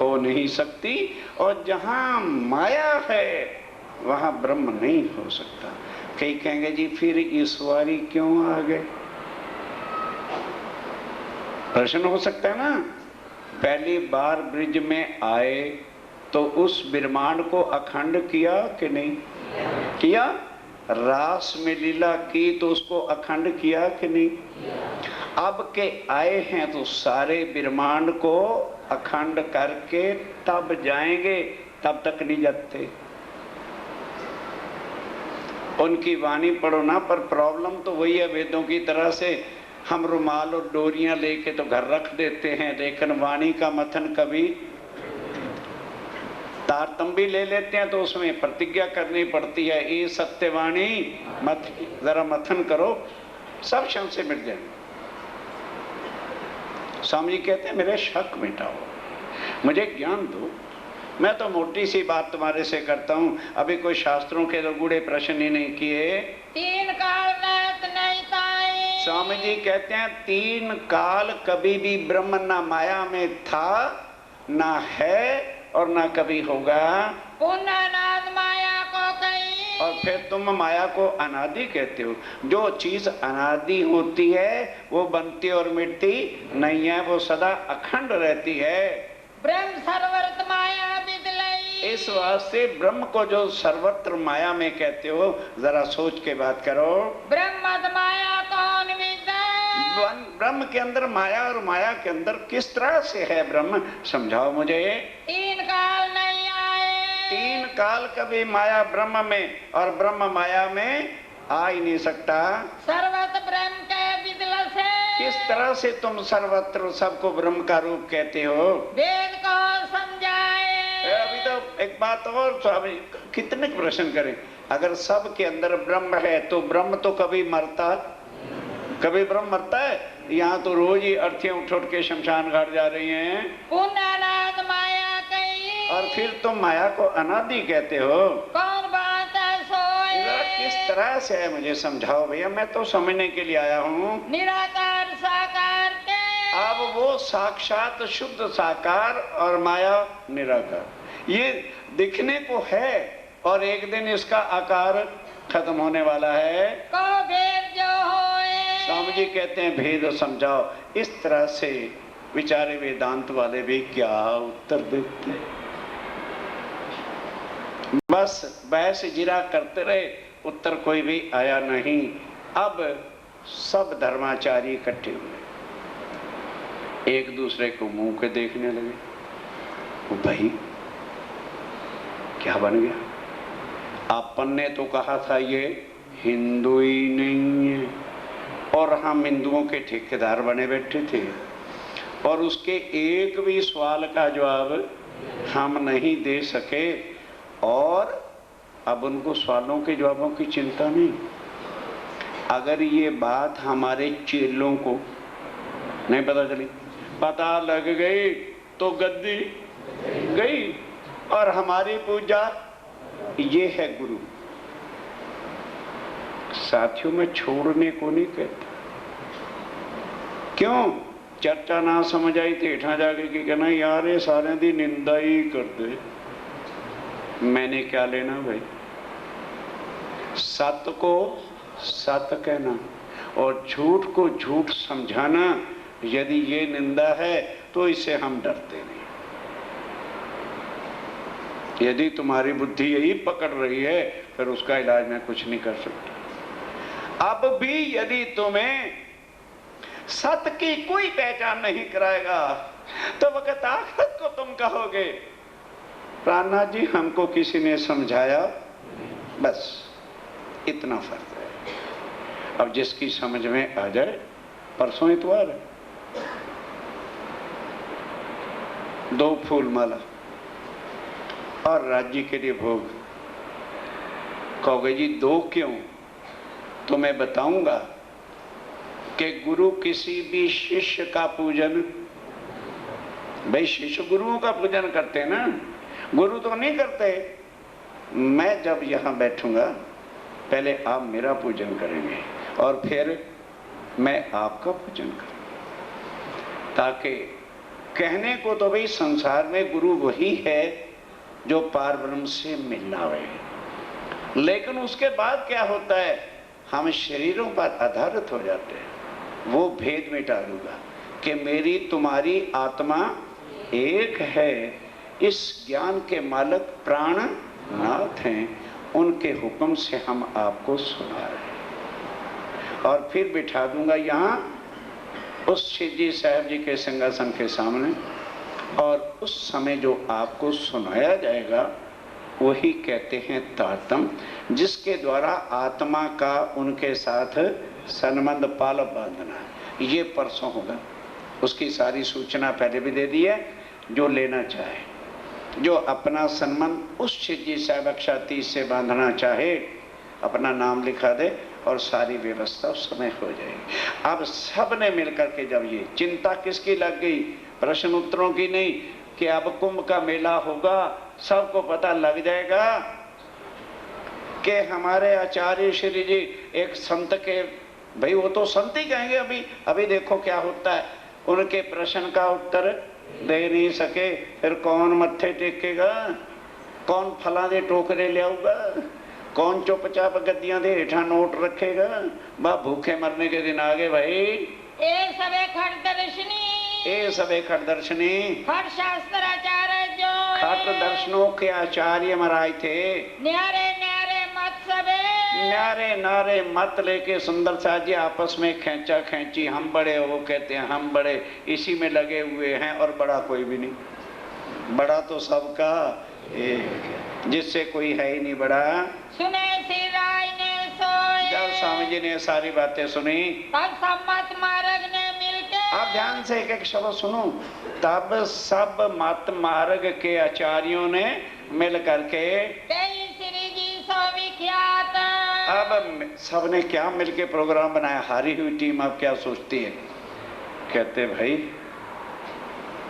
हो नहीं सकती, और जहाँ माया है वहाँ ब्रह्म नहीं हो सकता। कई कहेंगे जी फिर ईश्वरी क्यों आ गए? प्रश्न हो सकता है ना। पहली बार ब्रिज में आए तो उस ब्रह्मांड को अखंड किया कि नहीं किया? रास में लीला की तो उसको अखंड किया कि नहीं? अब के आए हैं तो सारे ब्रह्मांड को अखंड करके तब जाएंगे, तब तक नहीं जाते। उनकी वाणी पढ़ो ना, पर प्रॉब्लम तो वही है वेदों की तरह से। हम रुमाल और डोरियां लेके तो घर रख देते हैं, लेकिन वाणी का मथन कभी, तारतंबी ले लेते हैं तो उसमें प्रतिज्ञा करनी पड़ती है, ये सत्यवाणी मत, जरा मथन करो, सब संशय मिट जाए। स्वामी जी कहते हैं मेरे शक मिटाओ, मुझे ज्ञान दो। मैं तो मोटी सी बात तुम्हारे से करता हूँ, अभी कोई शास्त्रों के तो गूढ़े प्रश्न ही नहीं किए। तीन काल नहीं ताई। स्वामी जी कहते हैं तीन काल कभी भी ब्रह्म ना माया में था, ना है और ना कभी होगा। पुनः माया को कही। और फिर तुम माया को अनादि कहते हो। जो चीज अनादि होती है वो बनती और मिटती नहीं है, वो सदा अखंड रहती है। ब्रह्म सर्वत्र माया विदलई। इस वास्ते ब्रह्म को जो सर्वत्र माया में कहते हो, जरा सोच के बात करो। ब्रह्म माया कौन विदय? ब्रह्म के अंदर माया और माया के अंदर किस तरह से है ब्रह्म, समझाओ मुझे। तीन काल नहीं आए। तीन काल कभी माया ब्रह्म में और ब्रह्म माया में आ ही नहीं सकता। सर्वत्र ब्रह्म के विदल से। किस तरह से तुम सर्वत्र सबको ब्रह्म का रूप कहते हो? वेद को समझाए। अभी तो एक बात और, तो अभी कितने प्रश्न करें। अगर सब के अंदर ब्रह्म है तो ब्रह्म तो कभी मरता, कभी ब्रह्म मरता है? यहाँ तो रोज ही अर्थियां उठ उठ के शमशान घाट जा रही हैं। पुनः माया कही। और फिर तुम माया को अनादि कहते हो। कौन बात है सोए? किस तरह से है मुझे समझाओ भैया, मैं तो समझने के लिए आया हूँ। निराकार साकार के। अब वो साक्षात शुद्ध साकार और माया निराकार, ये दिखने को है और एक दिन इसका आकार खत्म होने वाला है। को भेद जो होए। स्वामी जी कहते हैं भेद समझाओ। इस तरह से विचारे वेदांत वाले भी क्या उत्तर देते, बस बहस जिरा करते रहे, उत्तर कोई भी आया नहीं। अब सब धर्माचारी इकट्ठे हुए, एक दूसरे को मुंह के देखने लगे। वो भाई क्या बन गया? अपन ने तो कहा था ये हिंदू ही नहीं है, और हम हिंदुओं के ठेकेदार बने बैठे थे, और उसके एक भी सवाल का जवाब हम नहीं दे सके। और अब उनको सवालों के जवाबों की चिंता नहीं। अगर ये बात हमारे चेलों को नहीं पता चली, पता लग गई तो गद्दी गई। और हमारी पूजा ये है गुरु। साथियों में छोड़ने को नहीं कहता। क्यों? चर्चा ना समझ आई तो हेठा जाके की कहना यार ये सारे दी निंदा ही कर दे, मैंने क्या लेना भाई। सत्य को सत्य कहना और झूठ को झूठ समझाना, यदि ये निंदा है तो इससे हम डरते नहीं। यदि तुम्हारी बुद्धि यही पकड़ रही है फिर उसका इलाज मैं कुछ नहीं कर सकता। अब भी यदि तुम्हें सत्य की कोई पहचान नहीं कराएगा तो वक्त आखिरत को तुम कहोगे प्राणनाथ जी हमको किसी ने समझाया, बस इतना फर्क है। अब जिसकी समझ में आ जाए, परसों इतवार है, 2 फूल माला और राज्य के लिए भोग। कहोगे जी 2 क्यों? तो मैं बताऊंगा कि गुरु किसी भी शिष्य का पूजन, भाई शिष्य गुरुओं का पूजन करते हैं ना, गुरु तो नहीं करते। मैं जब यहां बैठूंगा पहले आप मेरा पूजन करेंगे और फिर मैं आपका पूजन करूंगा, ताकि कहने को तो भाई संसार में गुरु वही है जो पार ब्रह्म से मिलना है, लेकिन उसके बाद क्या होता है, हम शरीरों पर आधारित हो जाते हैं। वो भेद मिटा दूंगा कि मेरी तुम्हारी आत्मा एक है। इस ज्ञान के मालक प्राणनाथ हैं, उनके हुक्म से हम आपको सुना रहे हैं। और फिर बिठा दूंगा यहाँ उस शिवजी साहब जी के सिंहासन के सामने, और उस समय जो आपको सुनाया जाएगा वही कहते हैं तारतम, जिसके द्वारा आत्मा का उनके साथ संबंध पाल बांधना। ये परसों होगा, उसकी सारी सूचना पहले भी दे दी है। जो लेना चाहे, जो अपना संबंध उस शिवजी साहब अक्षाती से बांधना चाहे, अपना नाम लिखा दे और सारी व्यवस्था उस समय हो जाएगी। अब सब ने मिलकर के, जब ये चिंता किसकी लग गई, प्रश्न उत्तरों की नहीं, कि अब कुंभ का मेला होगा, सबको पता लग जाएगा कि हमारे आचार्य श्री जी एक संत के, भाई वो तो संत ही कहेंगे, अभी देखो क्या होता है, उनके प्रश्न का उत्तर दे नहीं सके, फिर कौन मत्थे टेकेगा, कौन फला दे टोकरे ले आऊगा, कौन चुपचाप गद्दियां दे हेठा नोट रखेगा। बा भूखे मरने के दिन आगे भाई। ए सबे खड़दर्शनी, ए सबे खड़दर्शनी, खड़ शास्त्र आचार्य जो खट दर्शनों के आचार्य महाराज थे। न्यारे न्यारे मत सबे, न्यारे नारे मत लेके सुंदर साथ जी आपस में खींचा खींची, हम बड़े, वो कहते हैं हम बड़े, इसी में लगे हुए हैं। और बड़ा कोई भी नहीं, बड़ा तो सबका एक, जिससे कोई है ही नहीं बड़ा। सुने श्री राय ने सोए, जब स्वामी जी ने सारी बातें सुनी, तब सम्मत मार्ग ने मिलके, आप ध्यान से एक एक शब्द सुनो, तब सब मत मार्ग के आचार्यों ने मिल करके, श्री जी सो विख्यात। अब सबने क्या मिलके प्रोग्राम बनाया, हारी हुई टीम अब क्या सोचती है, कहते भाई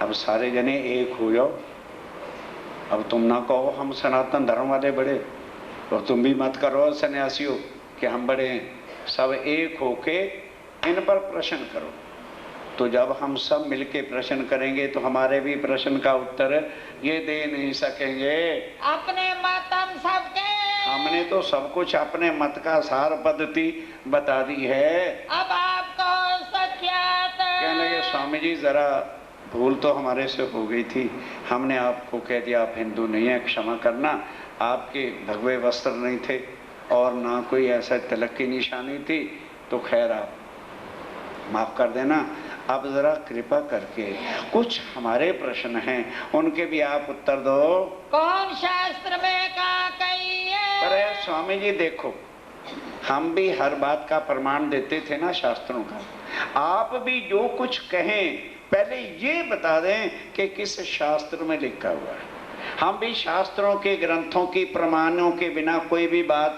अब सारे जने एक हो जाओ, अब तुम ना कहो हम सनातन धर्म वाले बड़े, और तुम भी मत करो सन्यासियों कि हम बड़े हैं, सब एक होके इन पर प्रश्न करो। तो जब हम सब मिलके प्रश्न करेंगे तो हमारे भी प्रश्न का उत्तर ये दे नहीं सकेंगे। अपने मत हम सबके, हमने तो सब कुछ अपने मत का सार पद्धति बता दी है। अब आपको सख्यात। कहने लगे स्वामी जी जरा भूल तो हमारे से हो गई थी, हमने आपको कह दिया आप हिंदू नहीं है, क्षमा करना। आपके भगवे वस्त्र नहीं थे और ना कोई ऐसा तिलक की निशानी थी, तो खैर आप माफ कर देना। अब जरा कृपा करके कुछ हमारे प्रश्न हैं, उनके भी आप उत्तर दो। कौन शास्त्र में का कही है? अरे स्वामी जी देखो, हम भी हर बात का प्रमाण देते थे ना शास्त्रों का, आप भी जो कुछ कहें पहले ये बता दें कि किस शास्त्र में लिखा हुआ है। हम भी शास्त्रों के ग्रंथों की प्रमाणों के बिना कोई भी बात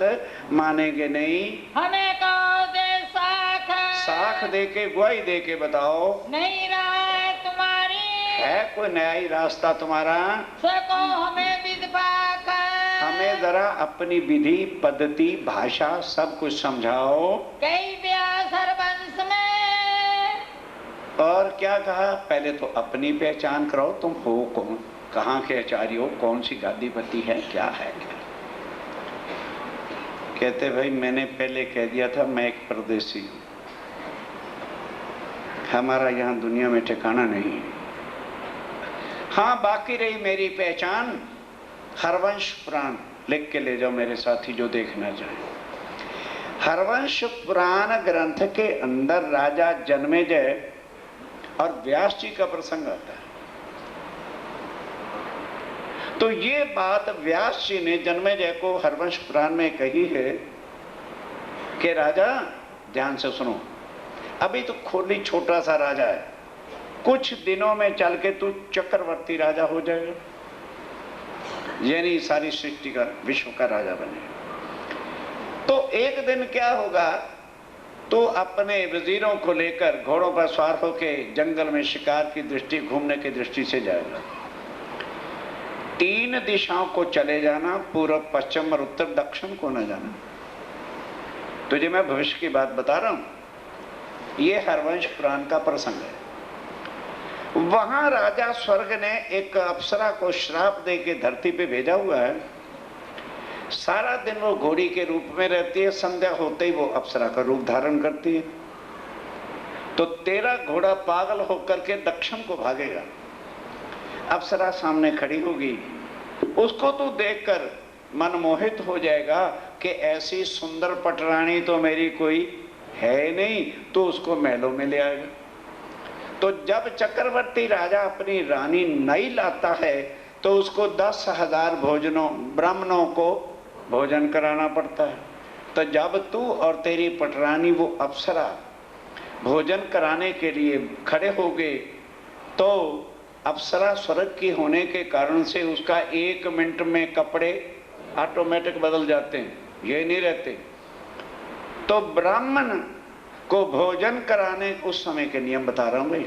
मानेंगे नहीं। हमें कहो दे साख, साख दे के गुआही दे के बताओ, नहीं रहा है तुम्हारी, है कोई नया ही रास्ता तुम्हारा? सको हमें भी हमें जरा अपनी विधि पद्धति भाषा सब कुछ समझाओ। कई व्यास हरवंश में। और क्या कहा? पहले तो अपनी पहचान कराओ, तुम हो कौन, कहाँ के आचार्य हो, कौन सी गादीपति है, क्या है? कहते भाई मैंने पहले कह दिया था मैं एक परदेसी हूं, हमारा यहाँ दुनिया में ठिकाना नहीं है। हाँ, बाकी रही मेरी पहचान, हरवंश पुराण लिख के ले जाओ मेरे साथी जो देखना चाहे। हरवंश पुराण ग्रंथ के अंदर राजा जन्मेजय और व्यास जी का प्रसंग आता है। तो ये बात व्यास जी ने जन्मेजय को हरवंश पुराण में कही है कि राजा ध्यान से सुनो, अभी तो खोली छोटा सा राजा है, कुछ दिनों में चल के तू चक्रवर्ती राजा हो जाएगा, यानी सारी सृष्टि का, विश्व का राजा बनेगा। तो एक दिन क्या होगा, तो अपने वजीरों को लेकर घोड़ों पर सवार होकर जंगल में शिकार की दृष्टि, घूमने की दृष्टि से जाएगा। 3 दिशाओं को चले जाना, पूर्व पश्चिम और उत्तर दक्षिण को न जाना। तुझे मैं भविष्य की बात बता रहा हूं, ये हरवंश पुराण का प्रसंग है। वहां राजा स्वर्ग ने एक अप्सरा को श्राप दे के धरती पे भेजा हुआ है। सारा दिन वो घोड़ी के रूप में रहती है, संध्या होते ही वो अप्सरा का रूप धारण करती है। तो तेरा घोड़ा पागल होकर के दक्षिण को भागेगा, अप्सरा सामने खड़ी होगी, उसको तू देखकर मनमोहित हो जाएगा कि ऐसी सुंदर पटरानी तो मेरी कोई है नहीं, तो उसको महलों में ले आएगा। तो जब चक्रवर्ती राजा अपनी रानी नई लाता है तो उसको 10,000 ब्राह्मणों को भोजन कराना पड़ता है। तो जब तू और तेरी पटरानी वो अप्सरा भोजन कराने के लिए खड़े हो गए, तो अप्सरा स्वर्ग की होने के कारण से उसका 1 मिनट में कपड़े ऑटोमेटिक बदल जाते हैं, ये नहीं रहते। तो ब्राह्मण को भोजन कराने, उस समय के नियम बता रहा हूं भाई,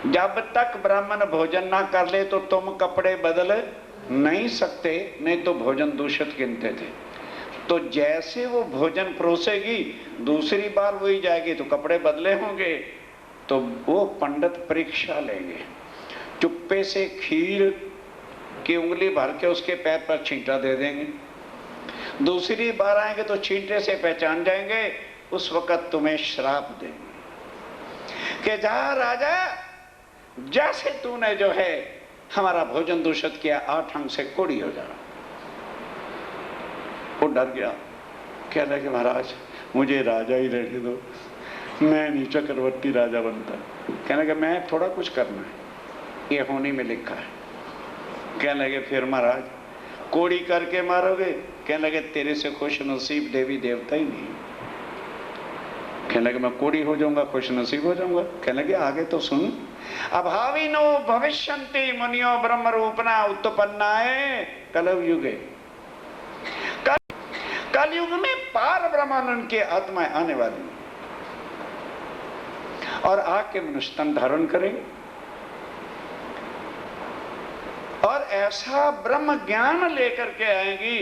जब तक ब्राह्मण भोजन ना कर ले तो तुम कपड़े बदल नहीं सकते, नहीं तो भोजन दूषित गिनते थे। तो जैसे वो भोजन परोसेगी, दूसरी बार वही जाएगी तो कपड़े बदले होंगे, तो वो पंडित परीक्षा लेंगे, चुप्पे से खीर की उंगली भर के उसके पैर पर छींटा दे देंगे। दूसरी बार आएंगे तो छींटे से पहचान जाएंगे, उस वक्त तुम्हें श्राप देंगे कि जा राजा, जैसे तूने जो है हमारा भोजन दूषित किया, 8 अंग से कोड़ी हो जा। वो डर गया, कह रहा कि महाराज मुझे राजा ही रहने दो, मैं नहीं चक्रवर्ती राजा बनता। कहने लगे मैं थोड़ा कुछ करना है, ये होनी में लिखा है। कहने लगे फिर महाराज कोड़ी करके मारोगे? कहने लगे तेरे से खुश नसीब देवी देवता ही नहीं। कहने लगे मैं कोड़ी हो जाऊंगा, खुश नसीब हो जाऊंगा। कहने लगे आगे तो सुन, अभाविनो भविष्यन्ति मुनियो ब्रह्म रूपना उत्पन्नाए कलयुग युगे। कलयुग में पार ब्रह्मानंद की आत्माएं आने वाली और आके मनुष्य तन धारण करेंगे और ऐसा ब्रह्म ज्ञान लेकर के आएंगी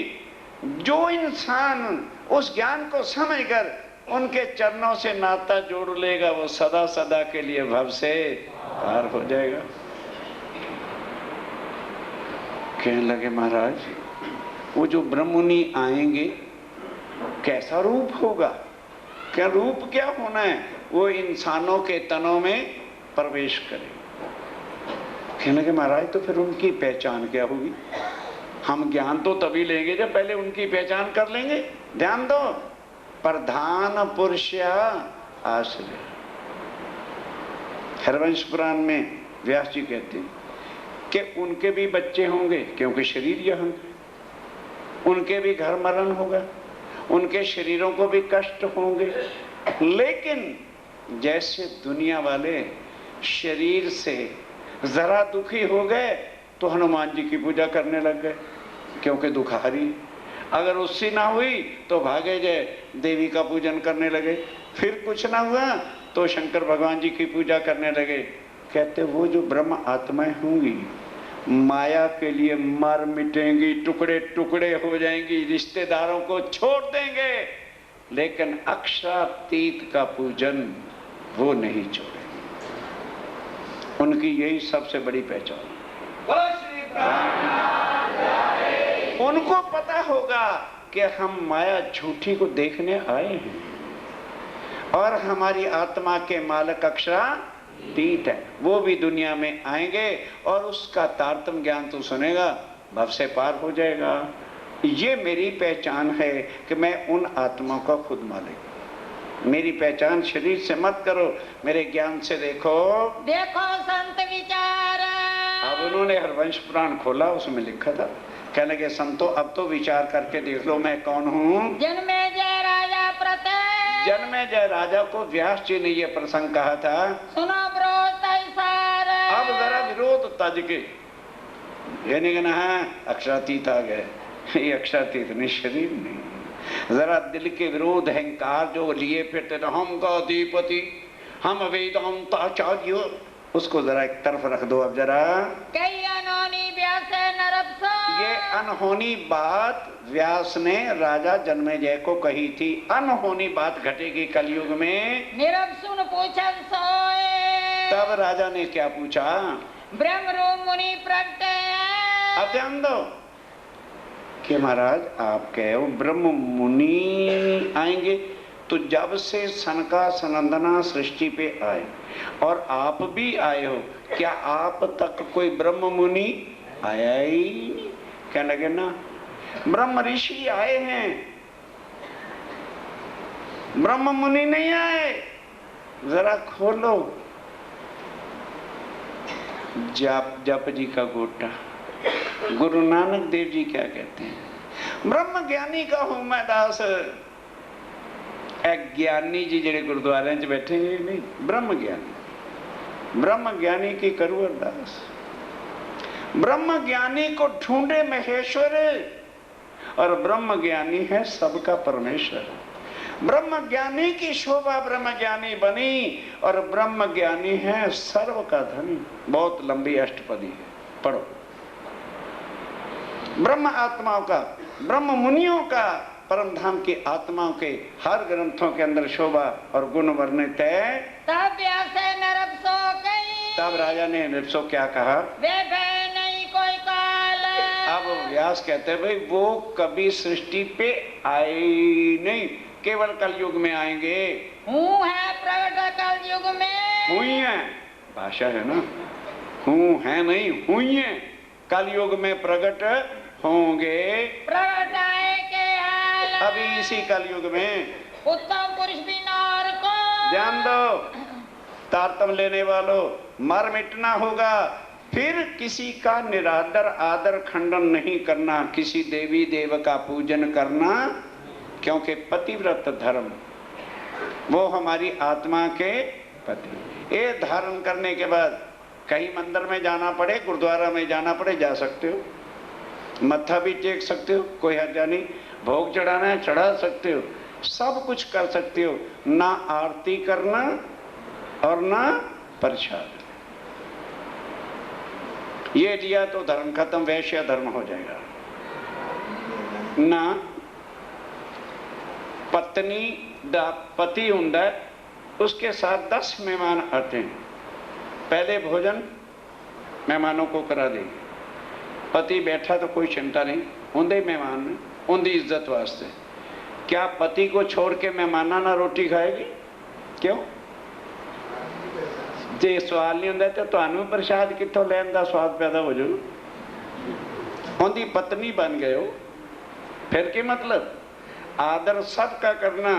जो इंसान उस ज्ञान को समझकर उनके चरणों से नाता जोड़ लेगा, वो सदा सदा के लिए भव से पार हो जाएगा। कहने लगे महाराज वो जो ब्रह्ममुनि आएंगे कैसा रूप होगा? क्या रूप क्या होना है? वो इंसानों के तनों में प्रवेश करें। कहने लगे महाराज तो फिर उनकी पहचान क्या होगी? हम ज्ञान तो तभी लेंगे जब पहले उनकी पहचान कर लेंगे। ध्यान दो, प्रधान पुरुष आश्रय। हरवंश पुराण में व्यास जी कहते हैं कि उनके भी बच्चे होंगे क्योंकि शरीर यहाँ, उनके भी घर मरण होगा, उनके शरीरों को भी कष्ट होंगे, लेकिन जैसे दुनिया वाले शरीर से जरा दुखी हो गए तो हनुमान जी की पूजा करने लग गए क्योंकि दुखारी, अगर उससे ना हुई तो भागे जय देवी का पूजन करने लगे, फिर कुछ ना हुआ तो शंकर भगवान जी की पूजा करने लगे। कहते वो जो ब्रह्म आत्माएं होंगी माया के लिए मर मिटेंगी, टुकड़े टुकड़े हो जाएंगी, रिश्तेदारों को छोड़ देंगे, लेकिन अक्षरातीत का पूजन वो नहीं छोड़ेंगे। उनकी यही सबसे बड़ी पहचान। उनको पता होगा कि हम माया झूठी को देखने आए हैं और हमारी आत्मा के मालक अक्षरातीत है। वो भी दुनिया में आएंगे और उसका तारतम्य ज्ञान तो सुनेगा, भव से पार हो जाएगा। ये मेरी पहचान है कि मैं उन आत्माओं का खुद मालिक। मेरी पहचान शरीर से मत करो, मेरे ज्ञान से देखो। देखो संत विचार। अब उन्होंने हरवंश पुराण खोला, उसमें लिखा था, कहने के संतो अब तो विचार करके देख लो मैं कौन हूँ। जन्मे जय राजा प्रते। जन्मे जय राजा को व्यास जी ने ये प्रसंग कहा था। सुनो विरोध तैसार। अब जरा विरोध तज के ये नहीं कहना है अक्षरातीत आ गए, ये अक्षरातीत नहीं, शरीर नहीं। जरा दिल के विरोध अहंकार जो लिए फिरते हम का अधिपति, हम वेदांताचार्य, उसको जरा एक तरफ रख दो। अब जरा कई अनहोनी व्यास नरपसो। ये अनहोनी बात व्यास ने राजा जन्मेजय को कही थी। अनहोनी बात घटेगी कलयुग में। निरपसुन पूछन सोए। तब राजा ने क्या पूछा? ब्रह्म रूप मुनि प्रगटे। अब ध्यान दो कि महाराज आप कहे हो ब्रह्म मुनि आएंगे, तो जब से सनका सनंदना सृष्टि पे आए और आप भी आए हो, क्या आप तक कोई ब्रह्म मुनि आया ही नहीं? कहने लगे ना, ब्रह्म ऋषि आए हैं, ब्रह्म मुनि नहीं आए। जरा खोलो जप जी का गोटा। गुरु नानक देव जी क्या कहते हैं? ब्रह्म ज्ञानी का हूं मैं दास। ज्ञानी जी जेड़े गुरुद्वारे च बैठे नहीं, ब्रह्म ज्ञानी, ब्रह्म ज्ञानी की करूँ अरदास। ब्रह्म ज्ञानी को ढूंढे महेश्वर, और ब्रह्म ज्ञानी है सबका परमेश्वर। ब्रह्म ज्ञानी की शोभा ब्रह्म ज्ञानी बनी, और ब्रह्म ज्ञानी है सर्व का धनी। बहुत लंबी अष्टपदी है, पढ़ो। ब्रह्म आत्माओं का, ब्रह्म मुनियों का, परम धाम की आत्माओं के हर ग्रंथों के अंदर शोभा और गुण वर्णित है। तब व्यास नरपसो कही। तब राजा ने नरपसो क्या कहा? वे नहीं कोई काल। अब व्यास कहते हैं भाई वो कभी सृष्टि पे आए नहीं, केवल कलयुग में आएंगे। हूँ है प्रकट कलयुग में। हुई है भाषा है ना, हूँ है नहीं, हुई है कलयुग में प्रकट होंगे। प्रकट आए के हाल। अभी इसी कलयुग में उत्तम पुरुष भी नार को। ध्यान दो तारतम लेने वालों, मर मिटना होगा। फिर किसी का निरादर आदर खंडन नहीं करना, किसी देवी देव का पूजन करना, क्योंकि पतिव्रत धर्म वो हमारी आत्मा के पति। ये धारण करने के बाद कहीं मंदिर में जाना पड़े, गुरुद्वारा में जाना पड़े, जा सकते हो, मत्था भी टेक सकते हो, कोई हर्जा नहीं। भोग चढ़ाना है चढ़ा सकते हो, सब कुछ कर सकते हो, ना आरती करना और ना प्रसाद। ये दिया तो धर्म खत्म, वैश्य धर्म हो जाएगा। ना पत्नी पति हुंदा उसके साथ 10 मेहमान आते हैं, पहले भोजन मेहमानों को करा देंगे। पति बैठा तो कोई चिंता नहीं, उनके मेहमान उनकी इज्जत वास्ते। क्या पति को छोड़ के मेहमाना ना रोटी खाएगी? क्यों? जे सवाल नहीं होंगे तो तुहानू प्रसाद कितों लैन का स्वाद पैदा हो जाऊ। उनकी पत्नी बन गए हो, फिर के मतलब आदर सबका करना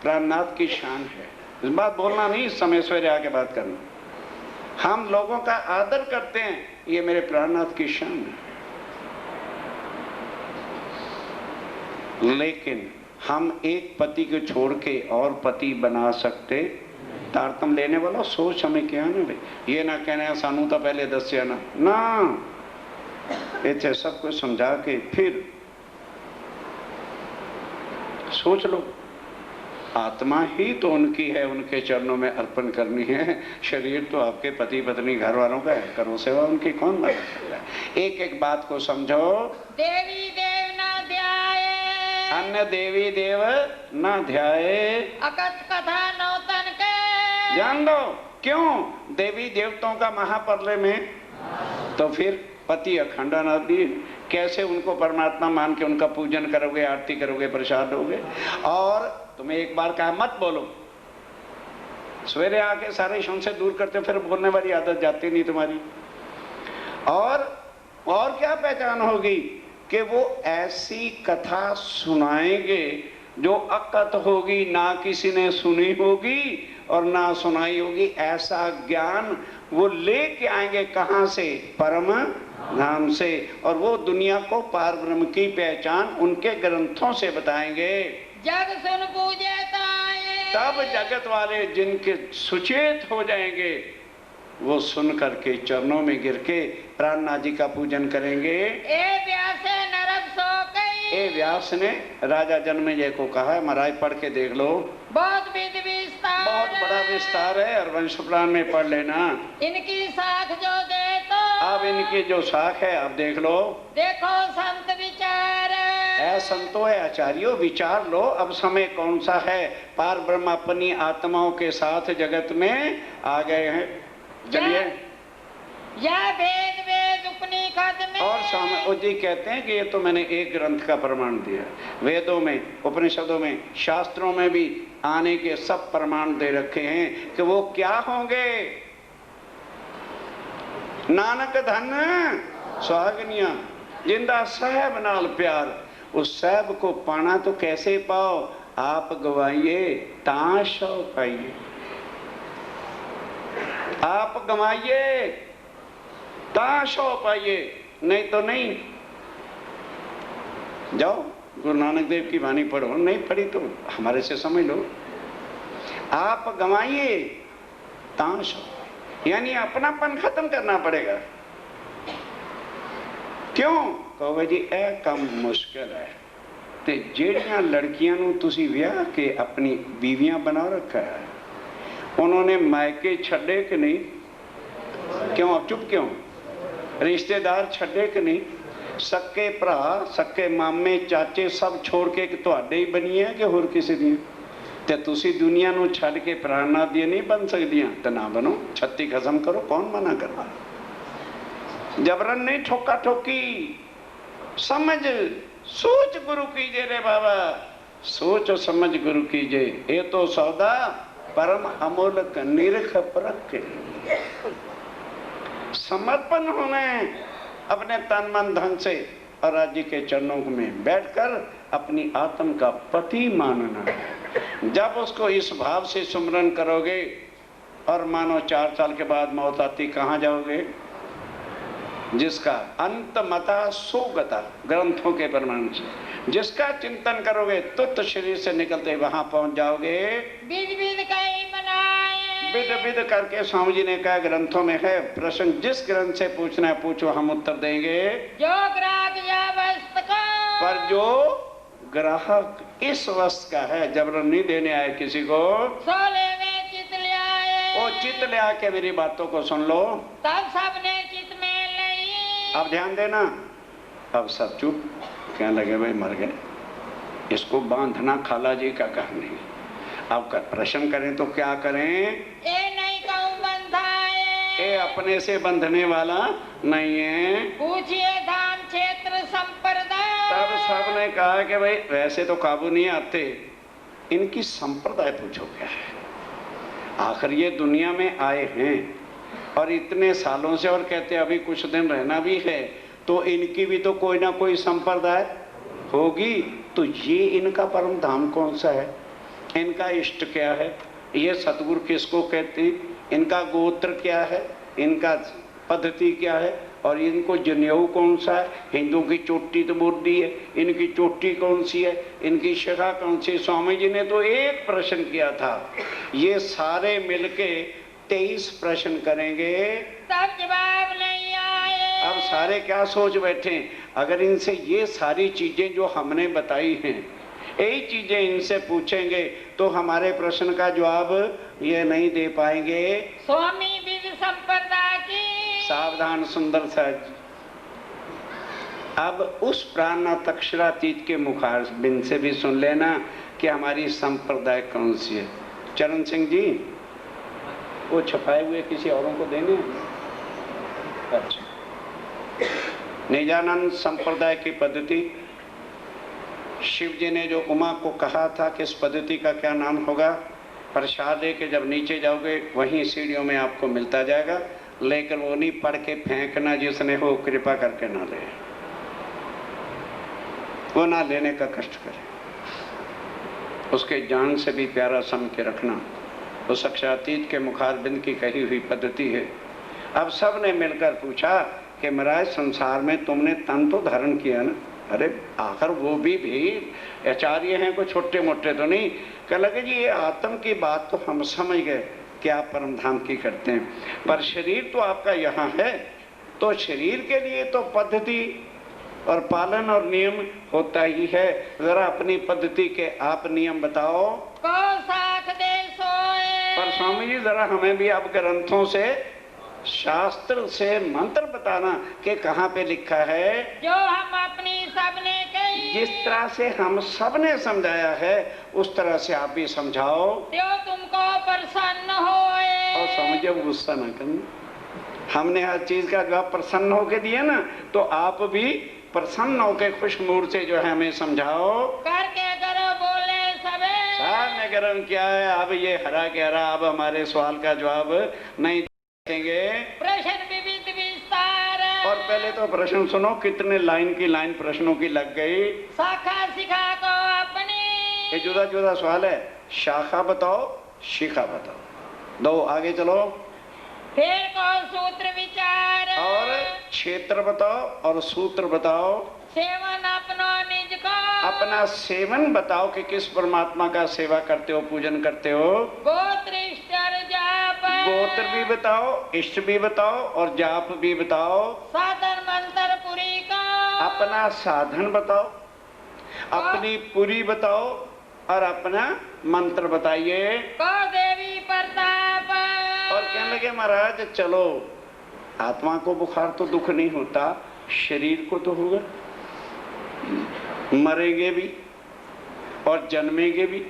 प्राणनाथ की शान है। इस बात बोलना नहीं, इस समय सवेरे आके बात करना। हम लोगों का आदर करते हैं, ये मेरे प्राणनाथ की शान है। लेकिन हम एक पति को छोड़ के और पति बना सकते? तारतम लेने वाला सोच हमें क्या ना भाई, ये ना कहना सानू तो पहले दसिया ना, इतने सब कुछ समझा के फिर सोच लो। आत्मा ही तो उनकी है, उनके चरणों में अर्पण करनी है। शरीर तो आपके पति पत्नी घर वालों का है, करो सेवा उनकी, कौन मना कर रहा है। एक एक बात को समझो। देवी देव न ध्याए, अन्य देवी देव न ध्याए, अकथ कथा नौतन के। जान लो क्यों देवी देवताओं का महापर्ले में, तो फिर पति अखंड अनादि, कैसे उनको परमात्मा मान के उनका पूजन करोगे, आरती करोगे, प्रसाद दोगे। और तुम्हें एक बार कहा मत बोलो, सवेरे आके सारे संशय दूर करते, फिर बोलने वाली आदत जाती नहीं तुम्हारी। और क्या पहचान होगी कि वो ऐसी कथा सुनाएंगे जो अकथ होगी, ना किसी ने सुनी होगी और ना सुनाई होगी। ऐसा ज्ञान वो लेके आएंगे कहां से? परम धाम से। और वो दुनिया को पार ब्रह्म की पहचान उनके ग्रंथों से बताएंगे। जग सुन पूजे ताये, तब जगत वाले जिनके सुचेत हो जाएंगे वो सुन करके चरणों में गिर के प्राणनाथ जी का पूजन करेंगे। ए व्यासे नरक सो गई, ए व्यास ने राजा जन्मेजय को कहा है, महाराज पढ़ के देख लो, बहुत विधि विस्तार, बहुत बड़ा विस्तार है, और वंश पुराण में पढ़ लेना। इनकी साख जो दे तो, अब इनकी जो साख है अब देख लो, देखो संत विचार। ऐ संतो है आचार्यों, विचार लो। अब समय कौन सा है? पार ब्रह्म अपनी आत्माओं के साथ जगत में आ गए हैं। चलिए, यह भेद वेद उपनिषद में, और स्वामी जी कहते हैं कि ये तो मैंने एक ग्रंथ का प्रमाण दिया, वेदों में, उपनिषदों में, शास्त्रों में भी आने के सब प्रमाण दे रखे हैं कि वो क्या होंगे। नानक धन सुहागनिया, जिंदा साहब नाल प्यार। उस साहब को पाना तो कैसे पाओ? आप गवाइए ताश पाइए, आप गवाइए ताश पाइए, नहीं तो नहीं। जाओ गुरु नानक देव की वाणी पढ़ो, नहीं पढ़ी तो हमारे से समझ लो। आप गवाइए ताश, यानी अपनापन खत्म करना पड़ेगा। क्यों कहोगे जी ए कम मुश्किल है। ते जेड़ियां लड़कियां नूं तुसी विआह के अपनी बीवियां बना रखा है, उन्होंने मायके छड़े कि नहीं? क्यों अब चुप क्यों? रिश्तेदार छड़े कि नहीं? सक्के भरा, सक्के मामे, चाचे सब छोड़ के तुहाडे ही बनी है कि होर किसी दी? ते तुसी दुनिया नूं छड़ के प्राणनाथ दी नहीं बन सकदियां ते ना बनो, छत्ती खत्म करो, कौन मना करता? जबरन नहीं, ठोका ठोकी। समझ सोच गुरु कीजिए रे बाबा, सोच और समझ गुरु कीजिए। ये तो सौदा परम अमूलक निरख परख, समर्पण होने अपने तन मन धन से और राज्य के चरणों में बैठकर अपनी आत्म का पति मानना है। जब उसको इस भाव से सुमरन करोगे और मानो 4 साल के बाद मौत आती, कहाँ जाओगे? जिसका अंत मता सोगता, ग्रंथों के प्रमाण से जिसका चिंतन करोगे तुत शरीर से निकलते वहां पहुंच जाओगे। विध विध कई मनाए, विध विध करके स्वामी जी ने कहा ग्रंथों में है। प्रश्न जिस ग्रंथ से पूछना है पूछो, हम उत्तर देंगे। जो ग्राहक या वस्तु का, पर जो ग्राहक इस वस्तु का है, जबरन नहीं देने आए किसी को, सोले में चित ले आए। वो चित ले आके मेरी बातों को सुन लो। तब सबने चित में लई। अब ध्यान देना, अब सब चुप, कहने लगे भाई मर गए, इसको बांधना खाला जी का काम नहीं। अब प्रश्न करें तो क्या करें? ए नहीं कहूँ बंधाए, ये अपने से बंधने वाला नहीं है। पूछिए धाम क्षेत्र संप्रदाय। तब सबने कहा कि भाई वैसे तो काबू नहीं आते, इनकी संप्रदाय पूछो क्या है। आखिर ये दुनिया में आए हैं और इतने सालों से, और कहते अभी कुछ दिन रहना भी है, तो इनकी भी तो कोई ना कोई संप्रदाय होगी। तो ये इनका परम धाम कौन सा है? इनका इष्ट क्या है? ये सतगुरु किसको कहते हैं? इनका गोत्र क्या है? इनका पद्धति क्या है? और इनको जनेऊ कौन सा है? हिंदू की चोटी तो बुर्दी है, इनकी चोटी कौन सी है? इनकी शिखा कौन सी? स्वामी जी ने तो एक प्रश्न किया था, ये सारे मिलके 23 प्रश्न करेंगे, तब जवाब नहीं आए। अब सारे क्या सोच बैठे, अगर इनसे ये सारी चीजें जो हमने बताई हैं यही चीजें इनसे पूछेंगे तो हमारे प्रश्न का जवाब ये नहीं दे पाएंगे। स्वामी विधि संपदा की सावधान सुंदर सहज। अब उस प्राणातक्षरातीत के मुखारबिंद से भी सुन लेना कि हमारी संप्रदाय कौन सी है। चरण सिंह जी वो छपाए हुए किसी औरों को देने। अच्छा, निजानंद संप्रदाय की पद्धति। शिव जी ने जो उमा को कहा था कि इस पद्धति का क्या नाम होगा, प्रसाद के जब नीचे जाओगे वहीं सीढ़ियों में आपको मिलता जाएगा, लेकिन वो नहीं पढ़ के फेंकना, जिसने हो कृपा करके ना ले, वो ना लेने का कष्ट करे, उसके जान से भी प्यारा सम के रखना। वो साक्षातीत के मुखारबिंद की कही हुई पद्धति है। अब सब ने मिलकर पूछा कि महाराज संसार में तुमने तन तो धारण किया ना। अरे आखिर वो भी आचार्य हैं, कोई छोटे मोटे तो नहीं। कह लगे जी ये आत्म की बात तो हम समझ गए कि आप परम धाम की करते हैं, पर शरीर तो आपका यहाँ है, तो शरीर के लिए तो पद्धति और पालन और नियम होता ही है। जरा अपनी पद्धति के आप नियम बताओ। को साथ दे सोए। पर स्वामी जी जरा हमें भी आप ग्रंथों से, शास्त्र से मंत्र बताना कि कहाँ पे लिखा है। जो हम अपनी सबने कही, जिस तरह से हम सबने समझाया है उस तरह से आप भी समझाओ, जो तुमको प्रसन्न होए। और समझो गुस्सा ना करना। हमने हर चीज का जवाब प्रसन्न होके दिया ना, तो आप भी प्रसन्न होके खुश मूड से जो है हमें समझाओ। करके करो बोले सबे। सामने गरम क्या है, अब ये हरा के हरा, अब हमारे सवाल का जवाब नहीं देंगे। प्रश्न विविध विस्तार। और पहले तो प्रश्न सुनो, कितने लाइन की लाइन प्रश्नों की लग गई। शाखा शिखा को अपनी। ये जुदा जुदा सवाल है। शाखा बताओ, शिखा बताओ, दो आगे चलो। फिर को सूत्र विचार। और क्षेत्र बताओ और सूत्र बताओ। सेवन अपनो निज को। अपना सेवन बताओ कि किस परमात्मा का सेवा करते हो, पूजन करते हो। गोत्र इष्ट जाप। गोत्र भी बताओ, इष्ट भी बताओ और जाप भी बताओ। साधन मंत्र पुरी का। अपना साधन बताओ, अपनी पुरी बताओ और अपना मंत्र बताइए। को देवी प्रताप। और कहने लगे महाराज चलो, आत्मा को बुखार तो दुख नहीं होता, शरीर को तो होगा, मरेंगे भी और जन्मेंगे भी,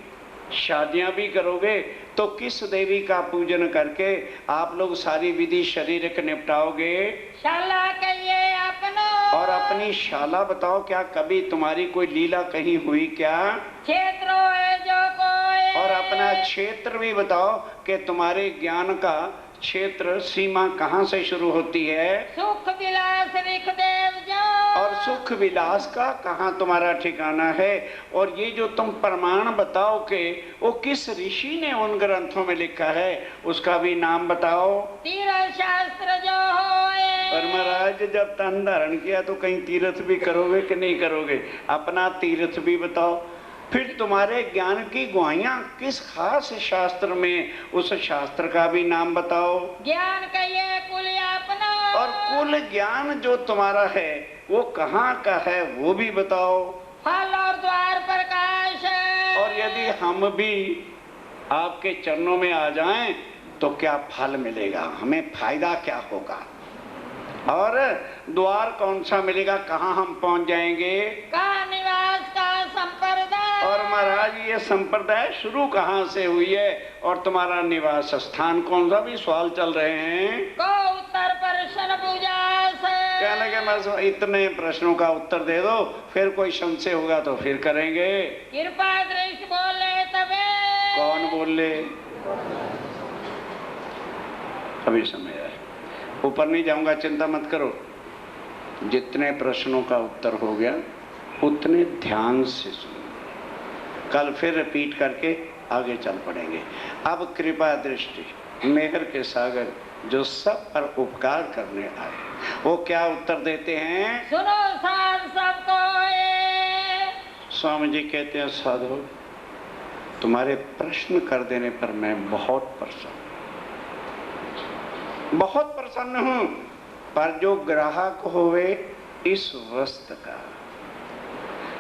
शादियां भी करोगे, तो किस देवी का पूजन करके आप लोग सारी विधि शरीर के निपटाओगे। शाला कहिए अपनो। और अपनी शाला बताओ, क्या कभी तुम्हारी कोई लीला कहीं हुई क्या। क्षेत्र है जो कोई। और अपना क्षेत्र भी बताओ कि तुम्हारे ज्ञान का क्षेत्र सीमा कहाँ से शुरू होती है। सुख विलास रिखदेव जो। और सुख विलास का कहाँ तुम्हारा ठिकाना है। और ये जो तुम प्रमाण बताओ कि वो किस ऋषि ने उन ग्रंथों में लिखा है, उसका भी नाम बताओ। तीर्थ शास्त्र जो होए। और महाराज जब तन धारण किया तो कहीं तीर्थ भी करोगे कि नहीं करोगे, अपना तीर्थ भी बताओ। फिर तुम्हारे ज्ञान की गुहाइयां किस खास शास्त्र में, उस शास्त्र का भी नाम बताओ। ज्ञान कहिए कुल अपना। और कुल ज्ञान जो तुम्हारा है वो कहाँ का है वो भी बताओ। फल और द्वार प्रकाश। और यदि हम भी आपके चरणों में आ जाएं तो क्या फल मिलेगा, हमें फायदा क्या होगा, और द्वार कौन सा मिलेगा, कहाँ हम पहुंच जाएंगे। का निवास का संप्रदाय। और महाराज ये संप्रदाय शुरू कहाँ से हुई है और तुम्हारा निवास स्थान कौन सा, भी सवाल चल रहे हैं। को उत्तर प्रश्न पूजा से। कहने के बस इतने प्रश्नों का उत्तर दे दो, फिर कोई संशय होगा तो फिर करेंगे। कृपा दृष्टि बोले तबे। कौन बोले, अभी समय आए, ऊपर नहीं जाऊंगा, चिंता मत करो। जितने प्रश्नों का उत्तर हो गया उतने ध्यान से सुनो, कल फिर रिपीट करके आगे चल पड़ेंगे। अब कृपा दृष्टि मेहर के सागर जो सब पर उपकार करने आए, वो क्या उत्तर देते हैं। सुनो सार सबको। स्वामी जी कहते हैं साधु, तुम्हारे प्रश्न कर देने पर मैं बहुत प्रसन्न हूं, पर जो ग्राहक होवे इस वस्तु का,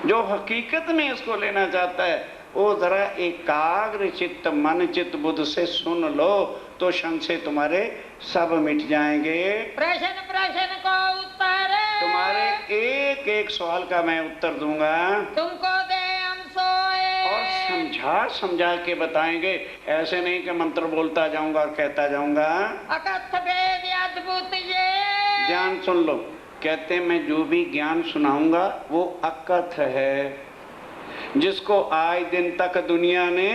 जो हकीकत में इसको लेना चाहता है वो जरा एकाग्र चित्त मन चित्त बुद्ध से सुन लो तो संशय तुम्हारे सब मिट जाएंगे। प्रश्न प्रश्न को उत्तर, तुम्हारे एक एक सवाल का मैं उत्तर दूंगा, तुमको दे हम सोए। और समझा समझा के बताएंगे। ऐसे नहीं कि मंत्र बोलता जाऊंगा और कहता जाऊंगा। अकथ भेद अद्भुत ये ज्ञान सुन लो। कहते हैं मैं जो भी ज्ञान सुनाऊंगा वो अकथ है, जिसको आज दिन तक दुनिया ने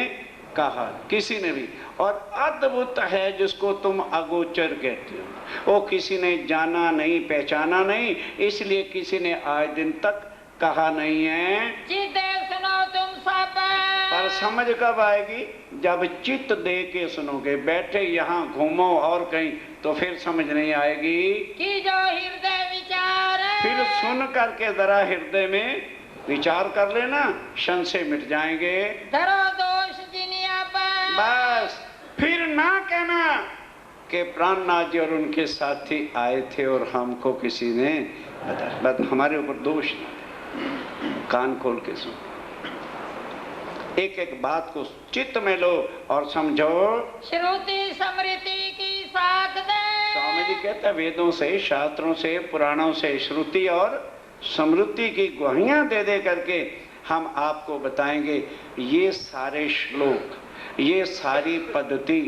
कहा किसी ने भी, और अद्भुत है जिसको तुम अगोचर कहते हो। वो किसी ने जाना नहीं पहचाना नहीं, इसलिए किसी ने आज दिन तक कहा नहीं है। चित्त सुनो तुम सब, पर समझ कब आएगी? जब चित्त दे के सुनोगे। बैठे यहाँ घूमो और कहीं तो फिर समझ नहीं आएगी। कि जो हृदय विचार, फिर सुन करके जरा हृदय में विचार कर लेना, संशय मिट जाएंगे। धरो दोष जिनिया पर, बस फिर ना कहना कि प्राणनाथ जी और उनके साथी आए थे और हमको किसी ने बताया। बस हमारे ऊपर दोष नहीं। कान खोल के सुन, एक एक बात को चित्त में लो और समझो। श्रुति स्मृति की साथ दे, स्वामी जी कहते हैं वेदों से शास्त्रों से पुराणों से श्रुति और स्मृति की गुहारियां दे दे करके हम आपको बताएंगे। ये सारे श्लोक, ये सारी पद्धति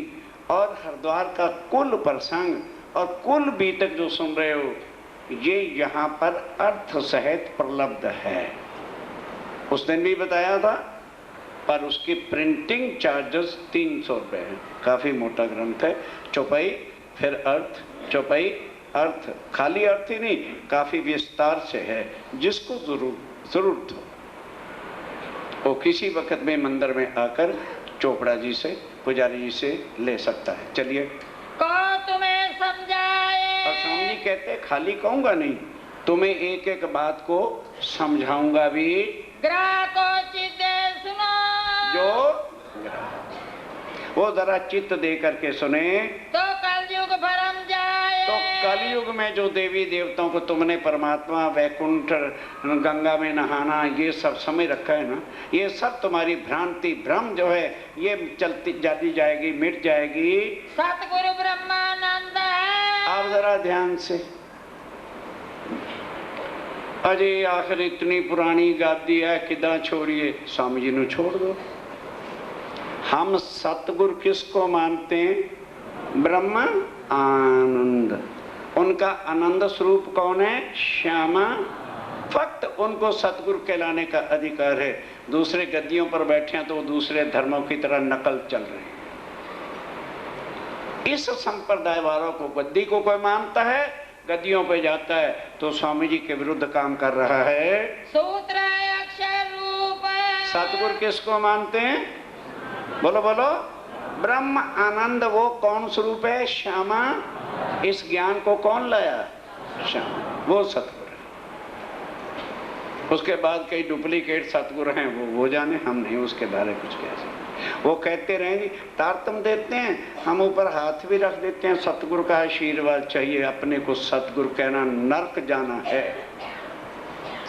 और हरिद्वार का कुल प्रसंग और कुल बीतक जो सुन रहे हो, ये यहाँ पर अर्थ सहित प्रलब्ध है। उस दिन भी बताया था, पर उसकी प्रिंटिंग चार्जेस 300 रुपये है। काफी मोटा ग्रंथ है। चौपाई फिर अर्थ, चौपाई अर्थ, खाली अर्थ ही नहीं, काफी विस्तार से है। जिसको जरूरत हो वो किसी वक्त में मंदिर में आकर चोपड़ा जी से, पुजारी जी से ले सकता है। चलिए। को तुम्हें समझाए, और स्वामी जी कहते खाली कहूंगा नहीं, तुम्हें एक एक बात को समझाऊंगा भी। ग्राहको चित्त सुनो, जो वो जरा चित्त दे करके सुने तो कलयुग भरम जाए। तो कलयुग में जो देवी देवताओं को तुमने परमात्मा, वैकुंठ, गंगा में नहाना, ये सब समय रखा है ना, ये सब तुम्हारी भ्रांति भ्रम जो है ये चलती जाती जाएगी, मिट जाएगी। सतगुरु ब्रह्मानंद है। आप जरा ध्यान से, अजय आखिर इतनी पुरानी गादी है किदा छोड़िए, स्वामी जी ने छोड़ दो। हम सतगुरु किसको मानते हैं? ब्रह्म आनंद। उनका आनंद स्वरूप कौन है? श्यामा। फक्त उनको सतगुरु कहलाने का अधिकार है। दूसरे गद्दियों पर बैठे हैं तो दूसरे धर्मों की तरह नकल चल रही है। इस संप्रदाय वालों को, गद्दी को कोई मानता है, गद्दियों पे जाता है तो स्वामी जी के विरुद्ध काम कर रहा है। सूत्र अक्षर रूप, सतगुरु किसको मानते हैं? बोलो बोलो। ब्रह्म आनंद। वो कौन स्वरूप है? श्यामा। इस ज्ञान को कौन लाया? श्यामा। वो सतगुरु है। उसके बाद कई डुप्लीकेट सतगुरु हैं, वो जाने, हम नहीं उसके बारे में कुछ कह सकते। वो कहते रहेंगे, तारतम देते हैं, हम ऊपर हाथ भी रख देते हैं, सतगुरु का आशीर्वाद चाहिए। अपने को सतगुरु कहना नरक जाना है।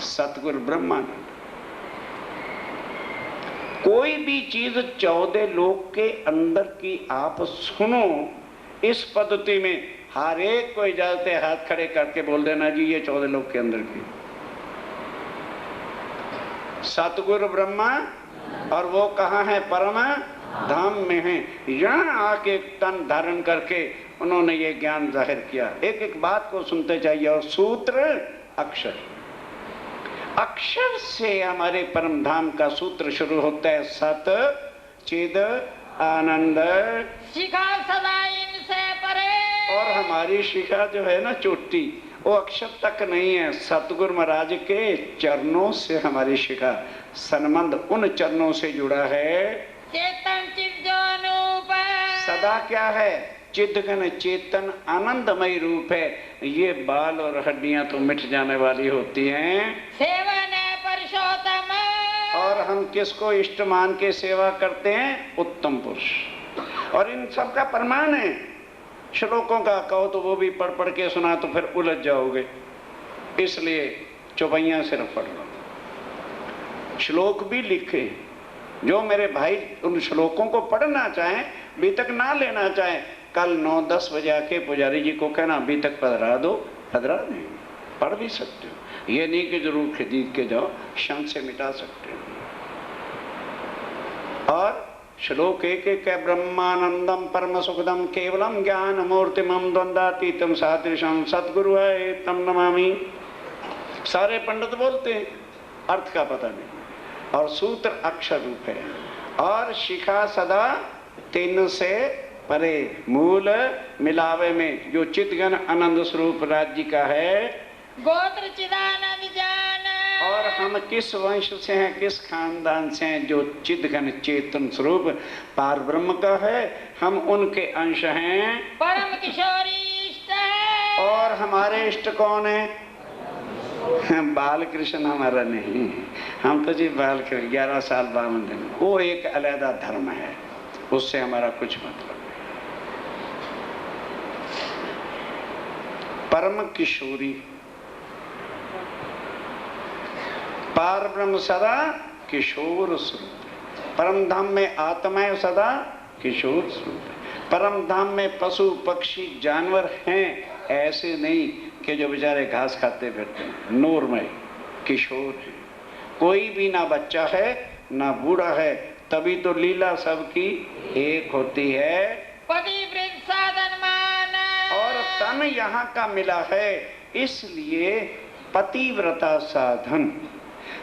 सतगुरु ब्रह्मानंद। कोई भी चीज 14 लोक के अंदर की आप सुनो, इस पद्धति में हर एक को इजाजत है हाथ खड़े करके बोल देना जी ये 14 लोक के अंदर की। सतगुरु ब्रह्मा, और वो कहाँ है? परम धाम में है। यहाँ आके तन धारण करके उन्होंने ये ज्ञान जाहिर किया। एक एक बात को सुनते चाहिए। और सूत्र अक्षर, अक्षर से हमारे परम धाम का सूत्र शुरू होता है। सत चिद आनंद। शिखा सदा इनसे परे, और हमारी शिखा जो है ना चोटी, वो अक्षर तक नहीं है। सतगुरु महाराज के चरणों से हमारी शिखा, संबंध उन चरणों से जुड़ा है। चेतन चिद जो अनूप, सदा क्या है? चिदघन चेतन आनंदमय रूप है। ये बाल और हड्डियां तो मिट जाने वाली होती हैं। सेवन है पुरुषोत्तम, और हम किसको इष्ट मान के सेवा करते हैं? उत्तम पुरुष। और इन सब का प्रमाण है। श्लोकों का कहो तो वो भी पढ़ पढ़ के सुना तो फिर उलझ जाओगे, इसलिए चौपाइयां सिर्फ पढ़ लो। श्लोक भी लिखे। जो मेरे भाई उन श्लोकों को पढ़ना चाहें, अभी तक ना लेना चाहें, कल 9-10 बजे आके पुजारी जी को कहना अभी तक पधरा दो, पधरा नहीं, पढ़ भी सकते हो। ये नहीं कि जरूर खरीद के जाओ, क्षण से मिटा सकते हो। और श्लोक एक एक है, ब्रह्मानंदम परम सुखदम केवलम ज्ञान मूर्तिमम द्वंद्वातीतम सादृशम सद्गुरु है तम नमामि। सारे पंडित बोलते हैं, अर्थ का पता नहीं, और सूत्र अक्षर रूप है। और शिखा सदा 3 से परे, मूल मिलावे में जो चितघन आनंद स्वरूप राज्य का है। गोत्र चिदानंद जान। और हम किस वंश से हैं, किस खानदान से हैं, जो चिदघन चेतन स्वरूप पार ब्रह्म का है, हम उनके अंश हैं। परम किशोरी इष्ट है। और हमारे इष्ट कौन है? बाल कृष्ण हमारा नहीं, हम तो जी बाल कृष्ण 11 साल 52 दिन, वो एक अलग धर्म है, उससे हमारा कुछ मतलब नहीं। परम किशोरी पार ब्रह्म सदा किशोर स्वरूप। परम धाम में आत्माएं सदा किशोर स्वरूप। परम धाम में पशु पक्षी जानवर हैं, ऐसे नहीं कि जो बेचारे घास खाते फिरते हैं, नूरमय किशोर है। कोई भी ना बच्चा है ना बूढ़ा है, तभी तो लीला सबकी एक होती है। पतिव्रत साधन मान। और तन यहाँ का मिला है, इसलिए पतिव्रता साधन।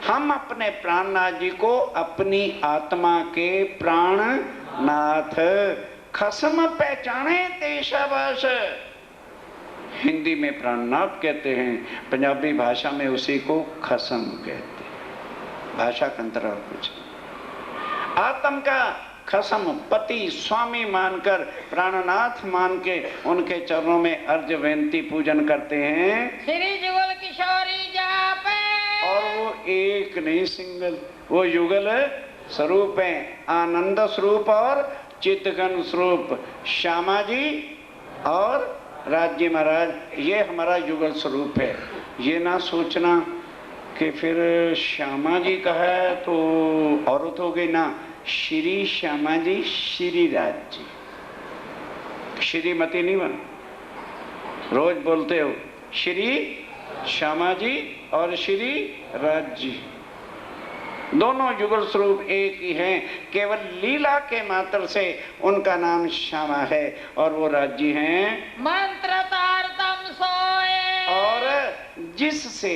हम अपने प्राणनाथ जी को अपनी आत्मा के प्राणनाथ खसम पहचाने देशावास। हिंदी में प्राणनाथ कहते हैं, पंजाबी भाषा में उसी को खसम कहते हैं। भाषा का अंतर और कुछ। आत्म का खसम पति स्वामी मानकर, प्राणनाथ मान के उनके चरणों में अर्ज बेनती पूजन करते हैं। श्री जुगल किशोरी जाप। और वो एक नहीं सिंगल, वो युगल स्वरूप है, आनंद स्वरूप और चित्तघन स्वरूप। श्यामा जी और राज्य महाराज, ये हमारा युगल स्वरूप है। ये ना सोचना कि फिर श्यामा जी का है तो औरत हो गई ना, श्री श्यामा जी श्री राज जी, श्रीमती नहीं बन। रोज बोलते हो श्री श्यामा जी और श्री राज जी, दोनों युगल स्वरूप एक ही हैं। केवल लीला के मात्र से उनका नाम श्यामा है और वो राज्य हैं मंत्र तारतम सोए। और जिससे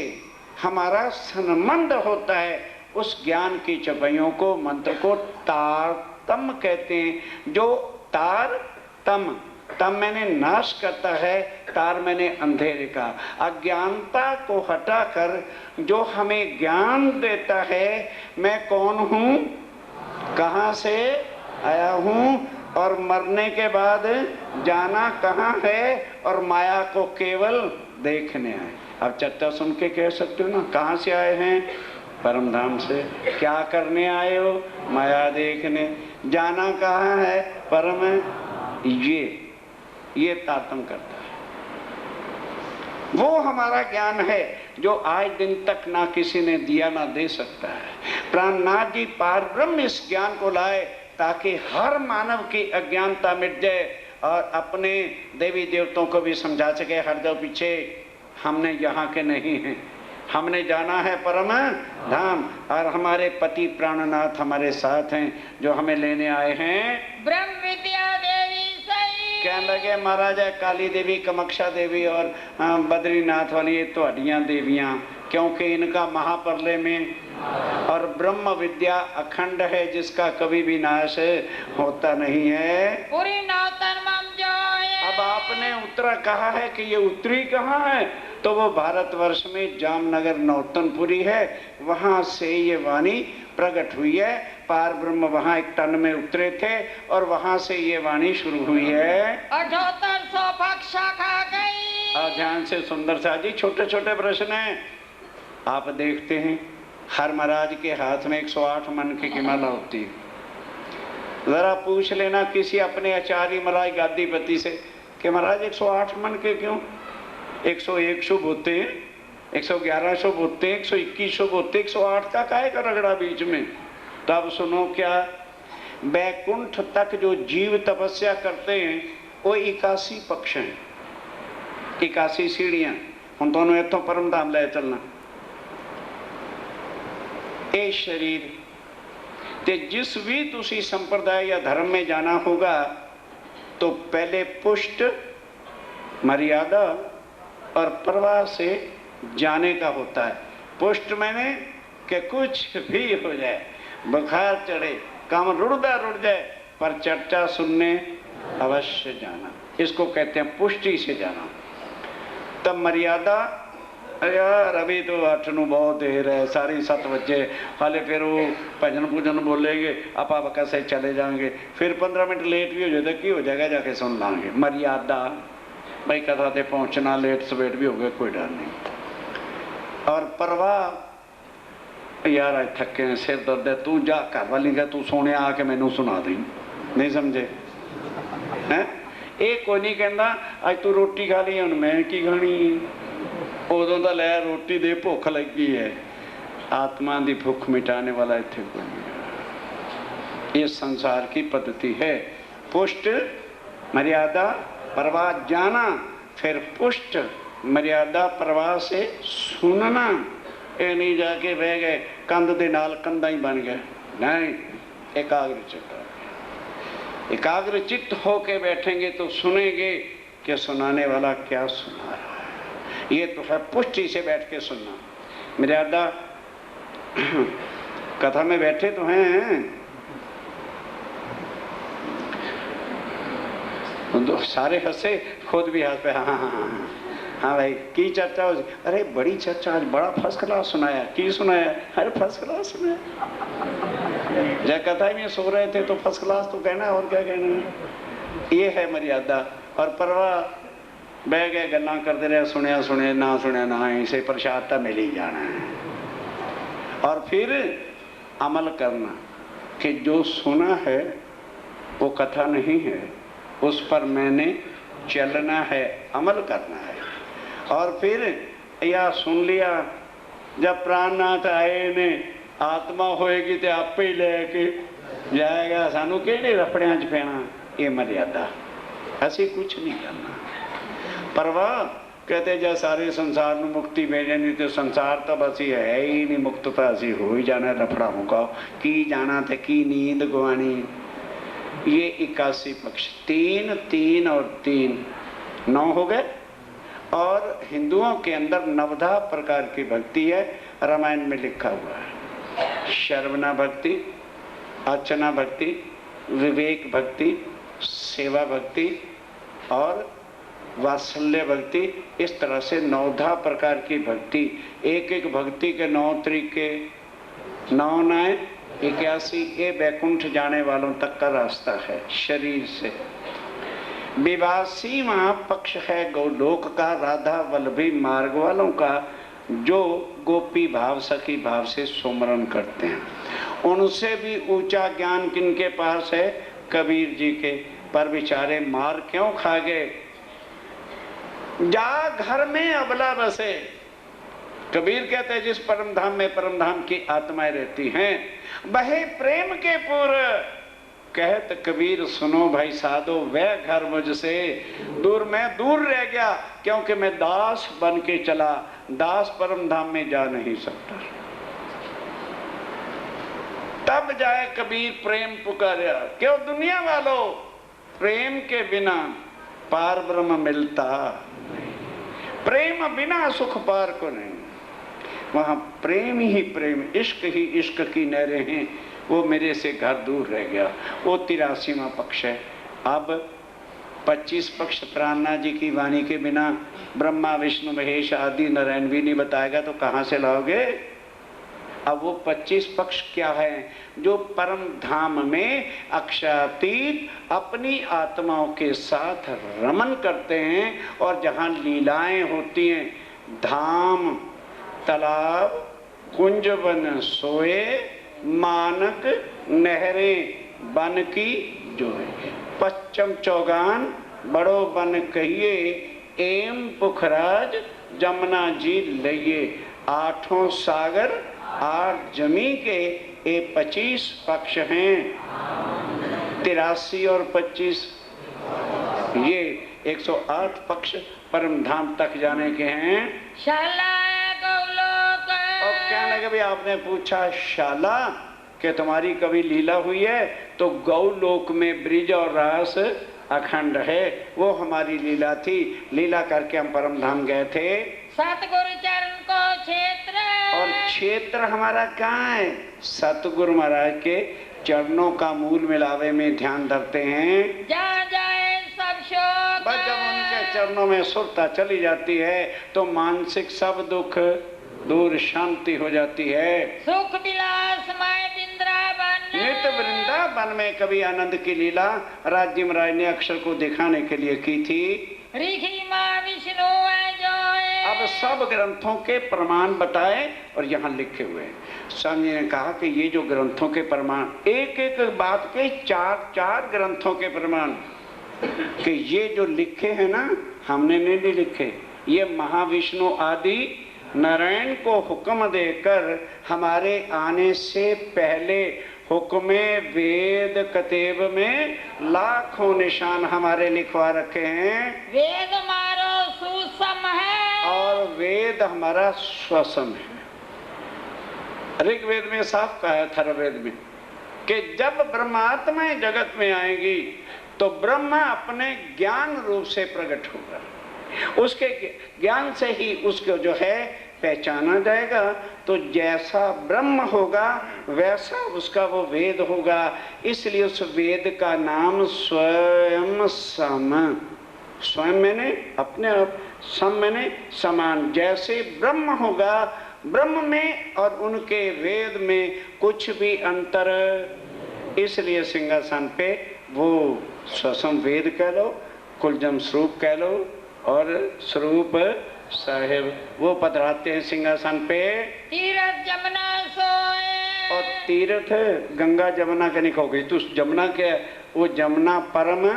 हमारा संबंध होता है, उस ज्ञान की चपैयों को, मंत्र को तारतम कहते हैं। जो तार तम, तम मैंने नाश करता है, तार मैंने अंधेरे का, अज्ञानता को हटाकर जो हमें ज्ञान देता है, मैं कौन हूँ, कहाँ से आया हूँ और मरने के बाद जाना कहाँ है, और माया को केवल देखने आए। अब चर्चा सुन के कह सकते हो ना, कहाँ से आए हैं? परम धाम से। क्या करने आए हो? माया देखने। जाना कहाँ है? परम। ये तारतम्य करता है। वो हमारा ज्ञान है जो आज दिन तक ना किसी ने दिया ना दे सकता है। प्राणनाथ जी पार ब्रह्म इस ज्ञान को लाए ताकि हर मानव की अज्ञानता मिट जाए और अपने देवी देवताओं को भी समझा सके, हट जाओ पीछे, हमने यहाँ के नहीं हैं, हमने जाना है परम धाम, और हमारे पति प्राणनाथ हमारे साथ हैं जो हमें लेने आए हैं। ब्रह्म विद्या देवी सही। कहने लगे महाराज काली देवी, कामाक्षा देवी और बद्रीनाथ वाली ये तो हड्डियां देवियां, क्योंकि इनका महाप्रलय में, और ब्रह्म विद्या अखंड है जिसका कभी भी नाश होता नहीं है। पूरी नौतन मम जो है। अब आपने उत्तरा कहा है कि ये उत्तरी कहाँ है, तो वो भारतवर्ष में जामनगर नौतनपुरी है, वहां से ये वाणी प्रकट हुई है। पार ब्रह्म वहां एक तन में उतरे थे और वहां से ये वाणी शुरू हुई है। 7800 पक्षा खा गई। ध्यान से सुंदर सा जी, छोटे छोटे प्रश्न हैं। आप देखते हैं हर महाराज के हाथ में 108 मन की माला होती है। जरा पूछ लेना किसी अपने आचार्य महाराज गादीपति से कि महाराज 108 मन के क्यों? 101 शुभ होते हैं, 111 शुभ होते, 121 शुभ होते, 108 का काहे का रगड़ा बीच में। तब सुनो क्या, बैकुंठ तक जो जीव तपस्या करते हैं वो 81 पक्ष हैं, 81 सीढ़ियां। हम दोनों इतों परम धाम ले चलना। ये शरीर ते जिस भी तुसी संप्रदाय या धर्म में जाना होगा तो पहले पुष्ट, मर्यादा और प्रवाह से जाने का होता है। पुष्ट मैंने कि कुछ भी हो जाए, बुखार चढ़े, काम रुड़ जाए, पर चर्चा सुनने अवश्य जाना, इसको कहते हैं पुष्टि से जाना। तब मर्यादा, यार अभी तो 8 बहुत देर है, 7:30 बजे, हाले फिर वो भजन पूजन बोलेंगे, आप कैसे चले जाएंगे, फिर 15 मिनट लेट भी हो जाए तो की हो जाएगा, जाके सुन लांगे। मर्यादा भाई कथा से पहुंचना, लेट सवेट भी हो गए, कोई डर नहीं। और परवाह, यार आज थके हैं, सिर दर्द है, तू जा घर वाली का, तू सोने आके मैनू सुना दी, नहीं समझे हैं। एक कोई नहीं कहता अज तू रोटी खा ली, हुण मैं की खानी, उदों तो लै रोटी दे, भुख लगी है। आत्मा की भुख मिटाने वाला इत्थे कोई नहीं। ये संसार की पद्धति है। पुष्ट, मर्यादा, प्रवाह जाना, फिर पुष्ट, मर्यादा, प्रवाह से सुनना। ये नहीं जाके बह गए कंध दे नाल कंधा ही बन गए, नहीं। एकाग्र चित्त होके बैठेंगे तो सुनेंगे कि सुनाने वाला क्या सुना रहा है। ये तो है पुष्टि से बैठ के सुनना। मर्यादा, कथा में बैठे तो हैं, सारे हंसे, खुद भी हंस पे, हाँ हाँ हाँ हाँ भाई की चर्चा हो। अरे बड़ी चर्चा, आज बड़ा फर्स्ट क्लास सुनाया। की सुनाया? अरे फर्स्ट क्लास सुनाया। जब कथा में सो रहे थे तो फर्स्ट क्लास तो कहना, और क्या कहना। ये है मर्यादा। और परवाह, बह गए गल्ला करते रहे, सुनिया सुने ना सुने ना, इसे प्रसाद तो मिल ही जाना है। और फिर अमल करना कि जो सुना है वो कथा नहीं है, उस पर मैंने चलना है, अमल करना है। और फिर या सुन लिया, जब प्राणनाथ आए ने आत्मा होएगी तो आपे ही लेके जाएगा, सानू किहड़े रफड़ियां च पैना। ये मर्यादा, ऐसी कुछ नहीं करना। परवाह कहते जब सारे संसार में मुक्ति मिल जानी तो संसार तो बस ही है ही नहीं, मुक्त तो असी हो ही जाना, लफड़ा मुकाओ की जाना थे, की नींद गवानी। ये 81 पक्ष, 3 3 और 3 9 हो गए। और हिंदुओं के अंदर 9 प्रकार की भक्ति है, रामायण में लिखा हुआ है। श्रवणा भक्ति, अर्चना भक्ति, विवेक भक्ति, सेवा भक्ति और वात्सल्य भक्ति। इस तरह से 9 प्रकार की भक्ति। एक एक भक्ति के 9 तरीके, 9 9 81। ये बैकुंठ जाने वालों तक का रास्ता है शरीर से। विवासी वहाँ पक्ष है गोलोक का, राधा वल्लभी मार्ग वालों का, जो गोपी भाव सखी भाव से सुमरन करते हैं। उनसे भी ऊंचा ज्ञान किनके पास है? कबीर जी के। पर बेचारे मार क्यों खा गए? जा घर में अबला बसे। कबीर कहते हैं जिस परम धाम में परम धाम की आत्माएं रहती हैं, बहे प्रेम के पुर। कहत कबीर सुनो भाई साधो, वह घर मुझसे दूर, मैं दूर रह गया क्योंकि मैं दास बन के चला। दास परम धाम में जा नहीं सकता। तब जाए कबीर प्रेम पुकारा। क्यों दुनिया वालों, प्रेम के बिना पार ब्रह्म मिलता, प्रेम बिना सुख पार को नहीं। वहां प्रेम ही प्रेम, इश्क ही इश्क की नहरें हैं। वो मेरे से घर दूर रह गया। वो 83वां पक्ष है। अब 25 पक्ष प्राणनाथ जी की वाणी के बिना ब्रह्मा विष्णु महेश आदि नारायण भी नहीं बताएगा तो कहाँ से लाओगे? अब वो 25 पक्ष क्या है? जो परम धाम में अक्षरातीत अपनी आत्माओं के साथ रमन करते हैं और जहाँ लीलाएं होती हैं, धाम, तालाब, कुंज बन सोए, मानक नहरें बन की जोए। पश्चिम चौगान बड़ो बन कहिए, एम पुखराज जमुना जी लइए, आठों सागर आठ जमी के, ये 25 पक्ष हैं, 83 और 25 ये 108 पक्ष परम धाम तक जाने के हैं। शाला गौलोक। और कहने के भी आपने पूछा शाला कि तुम्हारी कभी लीला हुई है, तो गौलोक में ब्रिज और रास अखंड है, वो हमारी लीला थी। लीला करके हम परम धाम गए थे। सतगुरु चरण को क्षेत्र। और क्षेत्र हमारा कहाँ है? सतगुरु महाराज के चरणों का मूल मिलावे में ध्यान धरते हैं। जहाँ जाए सब शोक। बस जब उनके चरणों में सुरता चली जाती है तो मानसिक सब दुख दूर, शांति हो जाती है। सुख विलास माय वृंदावन। नित वृंदावन में कभी आनंद की लीला राज्य महाराज ने अक्षर को दिखाने के लिए की थी। ऋषि माँ विष्णु है जो है। अब सब ग्रंथों के प्रमाण बताए और यहाँ लिखे हुए हैं। स्वामी जी ने कहा कि ये जो ग्रंथों के प्रमाण, एक एक बात के चार चार ग्रंथों के प्रमाण, कि ये जो लिखे हैं ना, हमने नहीं लिखे, ये महाविष्णु आदि नारायण को हुक्म देकर हमारे आने से पहले हुक्म वेद कतेब में लाखों निशान हमारे लिखवा रखे हैं। वेद मारो सुसम है और वेद हमारा स्वसम है। ऋग्वेद में साफ कहा है, अथर्ववेद में, कि जब ब्रह्मात्मा जगत में आएगी तो ब्रह्म अपने ज्ञान रूप से प्रकट होगा। उसके ज्ञान से ही उसको जो है पहचाना जाएगा। तो जैसा ब्रह्म होगा वैसा उसका वो वेद होगा। इसलिए उस वेद का नाम स्वयं सम। स्वयं मैंने अपने आप, सम मैंने समान। जैसे ब्रह्म होगा, ब्रह्म में और उनके वेद में कुछ भी अंतर, इसलिए सिंहासन पे वो स्वसम वेद कह लो, कुलजम स्वरूप कह लो, और स्वरूप साहेब वो पधराते हैं सिंहासन पे। तीर्थ जमुना सोए। और तीर्थ गंगा जमुना का नहीं कहोगे तो जमुना के, वो जमुना परम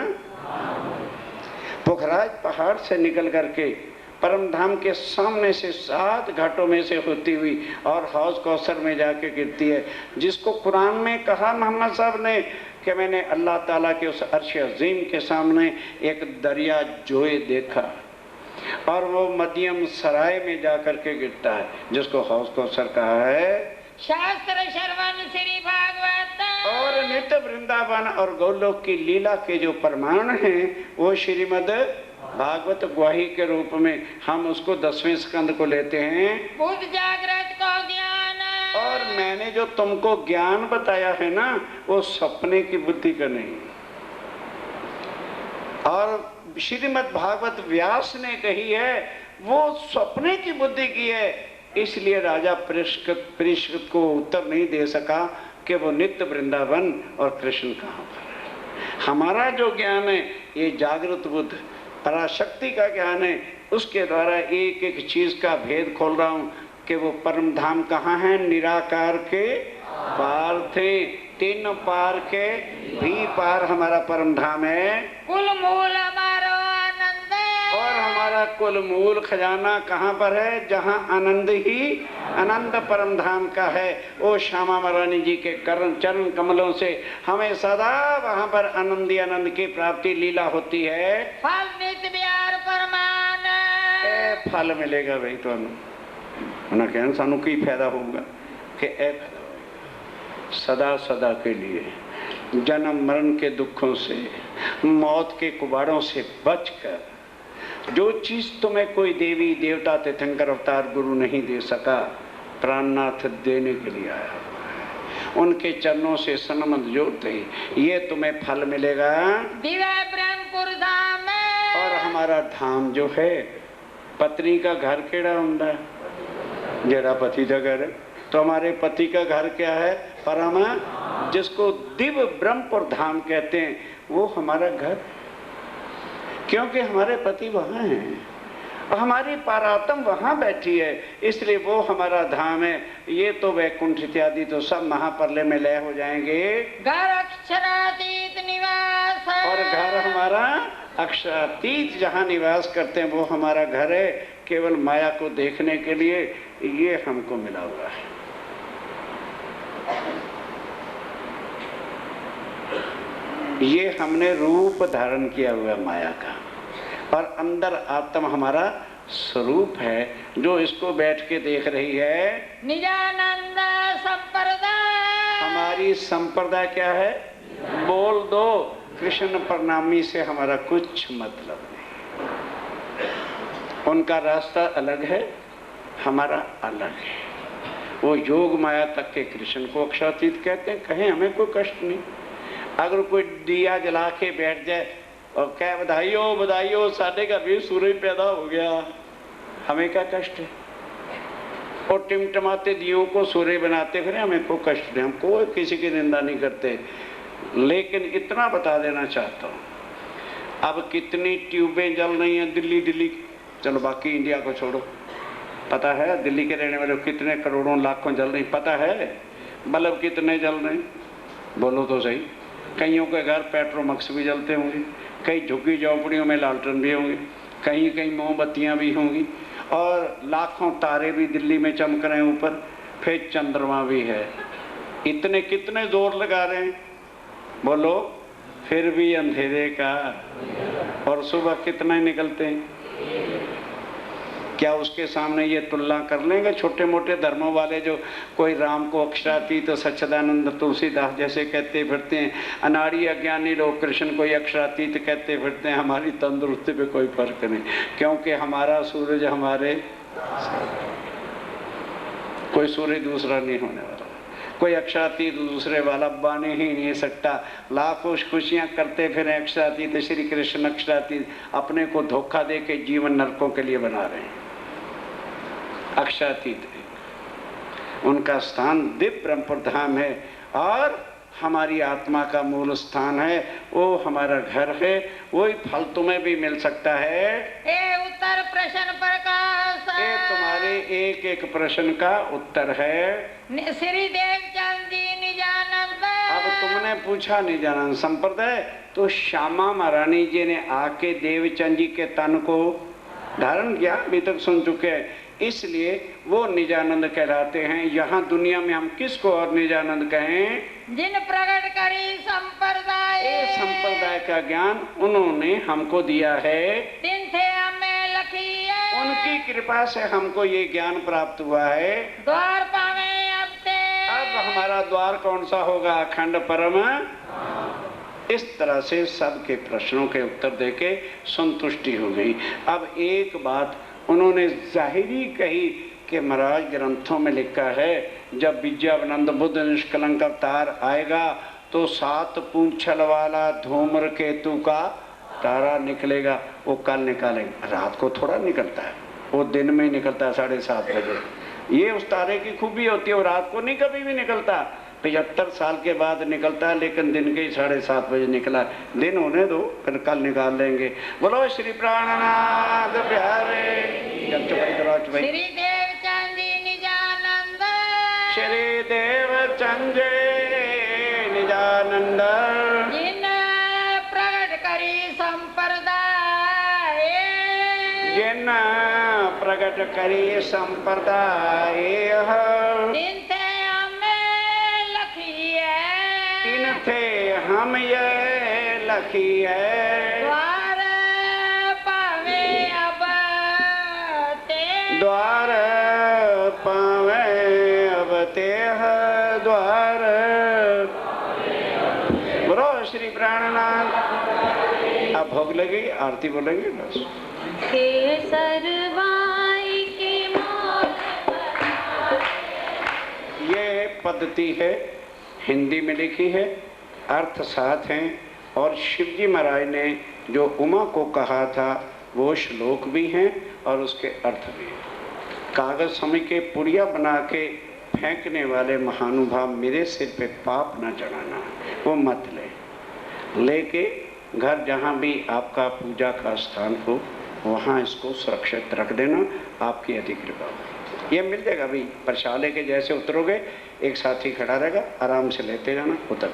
पुखराज पहाड़ से निकल करके परम धाम के सामने से 7 घाटों में से होती हुई और हौज कौसर में जाके गिरती है। जिसको कुरान में कहा मोहम्मद साहब ने कि मैंने अल्लाह ताला के उस अर्श अजीम के सामने एक दरिया जोए देखा, और वो मध्यम सराय में जाकर के गिरता है, जिसको हौज कौसर कहा है। शास्त्र श्रवण श्री भागवत। और नित्य वृंदावन और गौलोक की लीला के जो प्रमाण हैं वो श्रीमद भागवत ग्वाही के रूप में हम उसको 10वें स्कंद को लेते हैं। बुद्ध जागृत को ज्ञान। और मैंने जो तुमको ज्ञान बताया है ना, वो सपने की बुद्धि का नहीं। और श्रीमद भागवत व्यास ने कही है, वो सपने की बुद्धि की है। इसलिए राजा परीक्षित को उत्तर नहीं दे सका कि वो नित्य वृंदावन और कृष्ण कहाँ पर है। हमारा जो ज्ञान है ये जागृत बुद्ध पराशक्ति का ज्ञान है, उसके द्वारा एक एक चीज का भेद खोल रहा हूँ कि वो परम धाम कहाँ है। निराकार के पार थे, 3 पार के भी पार हमारा परम धाम है। कुल मूल हमारो आनंद। और हमारा कुल मूल खजाना कहाँ पर है? जहाँ आनंद ही आनंद परम धाम का है। ओ श्यामा महारानी जी के चरण कमलों से हमें सदा वहाँ पर आनंदी आनंद की प्राप्ति लीला होती है। फल नित्य बिहार परमान। फल मिलेगा भाई तो उन्हें कहना सानू की फायदा होगा कि सदा सदा के लिए जन्म मरण के दुखों से, मौत के कुबाड़ों से बचकर जो चीज तुम्हें कोई देवी देवता तीर्थंकर अवतार गुरु नहीं दे सका, प्राणनाथ देने के लिए आया हुआ है। उनके चरणों से संबंध जोड़ते ही ये तुम्हें फल मिलेगा। दिव्य ब्रह्मपुर धाम। और हमारा धाम जो है, पत्नी का घर केड़ा होता है? जेड़ा पति का घर है। तो हमारे पति का घर क्या है? परम, जिसको दिव्य ब्रह्मपुर धाम कहते हैं, वो हमारा घर। क्योंकि हमारे पति वहाँ हैं और हमारी पारात्म वहाँ बैठी है, इसलिए वो हमारा धाम है। ये तो वैकुंठ इत्यादि तो सब महाप्रलय में लय हो जाएंगे। घर अक्षरातीत निवास। निवास और घर हमारा अक्षरातीत जहाँ निवास करते हैं वो हमारा घर है। केवल माया को देखने के लिए ये हमको मिला हुआ है। ये हमने रूप धारण किया हुआ माया का, और अंदर आत्मा हमारा स्वरूप है जो इसको बैठ के देख रही है। निजानंद संप्रदाय। हमारी संप्रदाय क्या है? बोल दो, कृष्ण प्रणामी से हमारा कुछ मतलब नहीं। उनका रास्ता अलग है, हमारा अलग है। वो योग माया तक के कृष्ण को अक्षरातीत कहते हैं, कहें हमें कोई कष्ट नहीं। अगर कोई दिया जला के बैठ जाए और क्या बधाई हो साढ़े का भी सूरज पैदा हो गया, हमें क्या कष्ट है? और टिमटमाते दियों को सूर्य बनाते फिर हमें कोई कष्ट नहीं। हम कोई किसी की निंदा नहीं करते, लेकिन इतना बता देना चाहता हूँ, अब कितनी ट्यूबें जल रही हैं दिल्ली, चलो बाकी इंडिया को छोड़ो, पता है दिल्ली के रहने वाले कितने करोड़ों लाखों जल रही, पता है बल्ब कितने जल रहे हैं? बोलो तो सही। कईयों के घर पेट्रोमक्स भी जलते होंगे, कई झुग्गी झोंपड़ियों में लालटेन भी होंगे, कहीं मोमबत्तियां भी होंगी, और लाखों तारे भी दिल्ली में चमक रहे हैं ऊपर, फिर चंद्रमा भी है। इतने कितने जोर लगा रहे हैं बोलो, फिर भी अंधेरे का। और सुबह कितने निकलते हैं? क्या उसके सामने ये तुलना कर लेंगे? छोटे मोटे धर्मों वाले जो कोई राम को अक्षरातीत तो सच्चिदानंद तुलसीदास जैसे कहते फिरते हैं, अनाड़ी अज्ञानी लोग कृष्ण को अक्षरातीत कहते फिरते हैं। हमारी तंदुरुस्ती पे कोई फर्क नहीं, क्योंकि हमारा सूरज हमारे, कोई सूर्य दूसरा नहीं होने वाला, कोई अक्षरातीत दूसरे वाला बन ही नहीं सकता। लाखों खुशियां करते फिर अक्षरातीत श्री कृष्ण अक्षरातीत, अपने को धोखा दे के जीवन नरकों के लिए बना रहे हैं। अक्षरातीत उनका स्थान दिव्य ब्रह्मपुर धाम है, और हमारी आत्मा का मूल स्थान है, वो हमारा घर है। वही फल तुम्हें भी मिल सकता है। ए उत्तर प्रश्न प्रकाश। ये तुम्हारे एक एक प्रश्न का उत्तर है। श्री देवचंद जी निजानंद। अब तुमने पूछा निजानंद संप्रदाय, तो श्यामा महारानी जी ने आके देवचंद जी के तन को धारण किया, अभी तक सुन चुके हैं, इसलिए वो निजानंद कहलाते हैं। यहाँ दुनिया में हम किसको और निजानंद कहें? जिन प्रकट करी संप्रदाय। संप्रदाय का ज्ञान उन्होंने हमको दिया है, दिन थे हमें लखी है। उनकी कृपा से हमको ये ज्ञान प्राप्त हुआ है। द्वार पावे अब हमारा द्वार कौन सा होगा? अखंड परम। इस तरह से सबके प्रश्नों के उत्तर देके संतुष्टि हो गई। अब एक बात उन्होंने जाहिरी कही कि महाराज ग्रंथों में लिखा है, जब विद्यानंद बुद्ध निष्कलंक अवतार आएगा तो 7 पूंछल वाला धूम्रकेतु का तारा निकलेगा। वो कल निकालेंगे, रात को थोड़ा निकलता है, वो दिन में ही निकलता है 7:30 बजे। ये उस तारे की खूबी होती है, वो रात को नहीं कभी भी निकलता, 75 साल के बाद निकलता है, लेकिन दिन के ही 7:30 बजे निकला। दिन होने दो, फिर कल निकाल लेंगे। बोलो श्री प्राणनाथ प्यारे। श्री देवचंद जी निजानंद। श्री देवचंद निजानंद। जिन प्रकट करी संप्रदाय। जिन प्रकट करी संप्रदाय। दिन थे हमें लखी है। दिन थे हम ये लखी है। द्वार पावे अब ते। द्वार पावे अब ते द्वार। बोलो श्री प्राणनाथ। अब भोग लगी, आरती बोलेंगे बस। ये पद्धति है, हिंदी में लिखी है, अर्थ साथ हैं, और शिवजी महाराज ने जो उमा को कहा था वो श्लोक भी हैं और उसके अर्थ भी हैं। कागज समय के पुड़िया बना के फेंकने वाले महानुभाव मेरे सिर पे पाप न चढ़ाना, वो मत लेके घर जहाँ भी आपका पूजा का स्थान हो वहाँ इसको सुरक्षित रख देना, आपकी अधिक कृपा हो। ये मिल जाएगा अभी प्रशाले के जैसे उतरोगे, एक साथी खड़ा रहेगा, आराम से लेते जाना, उतर।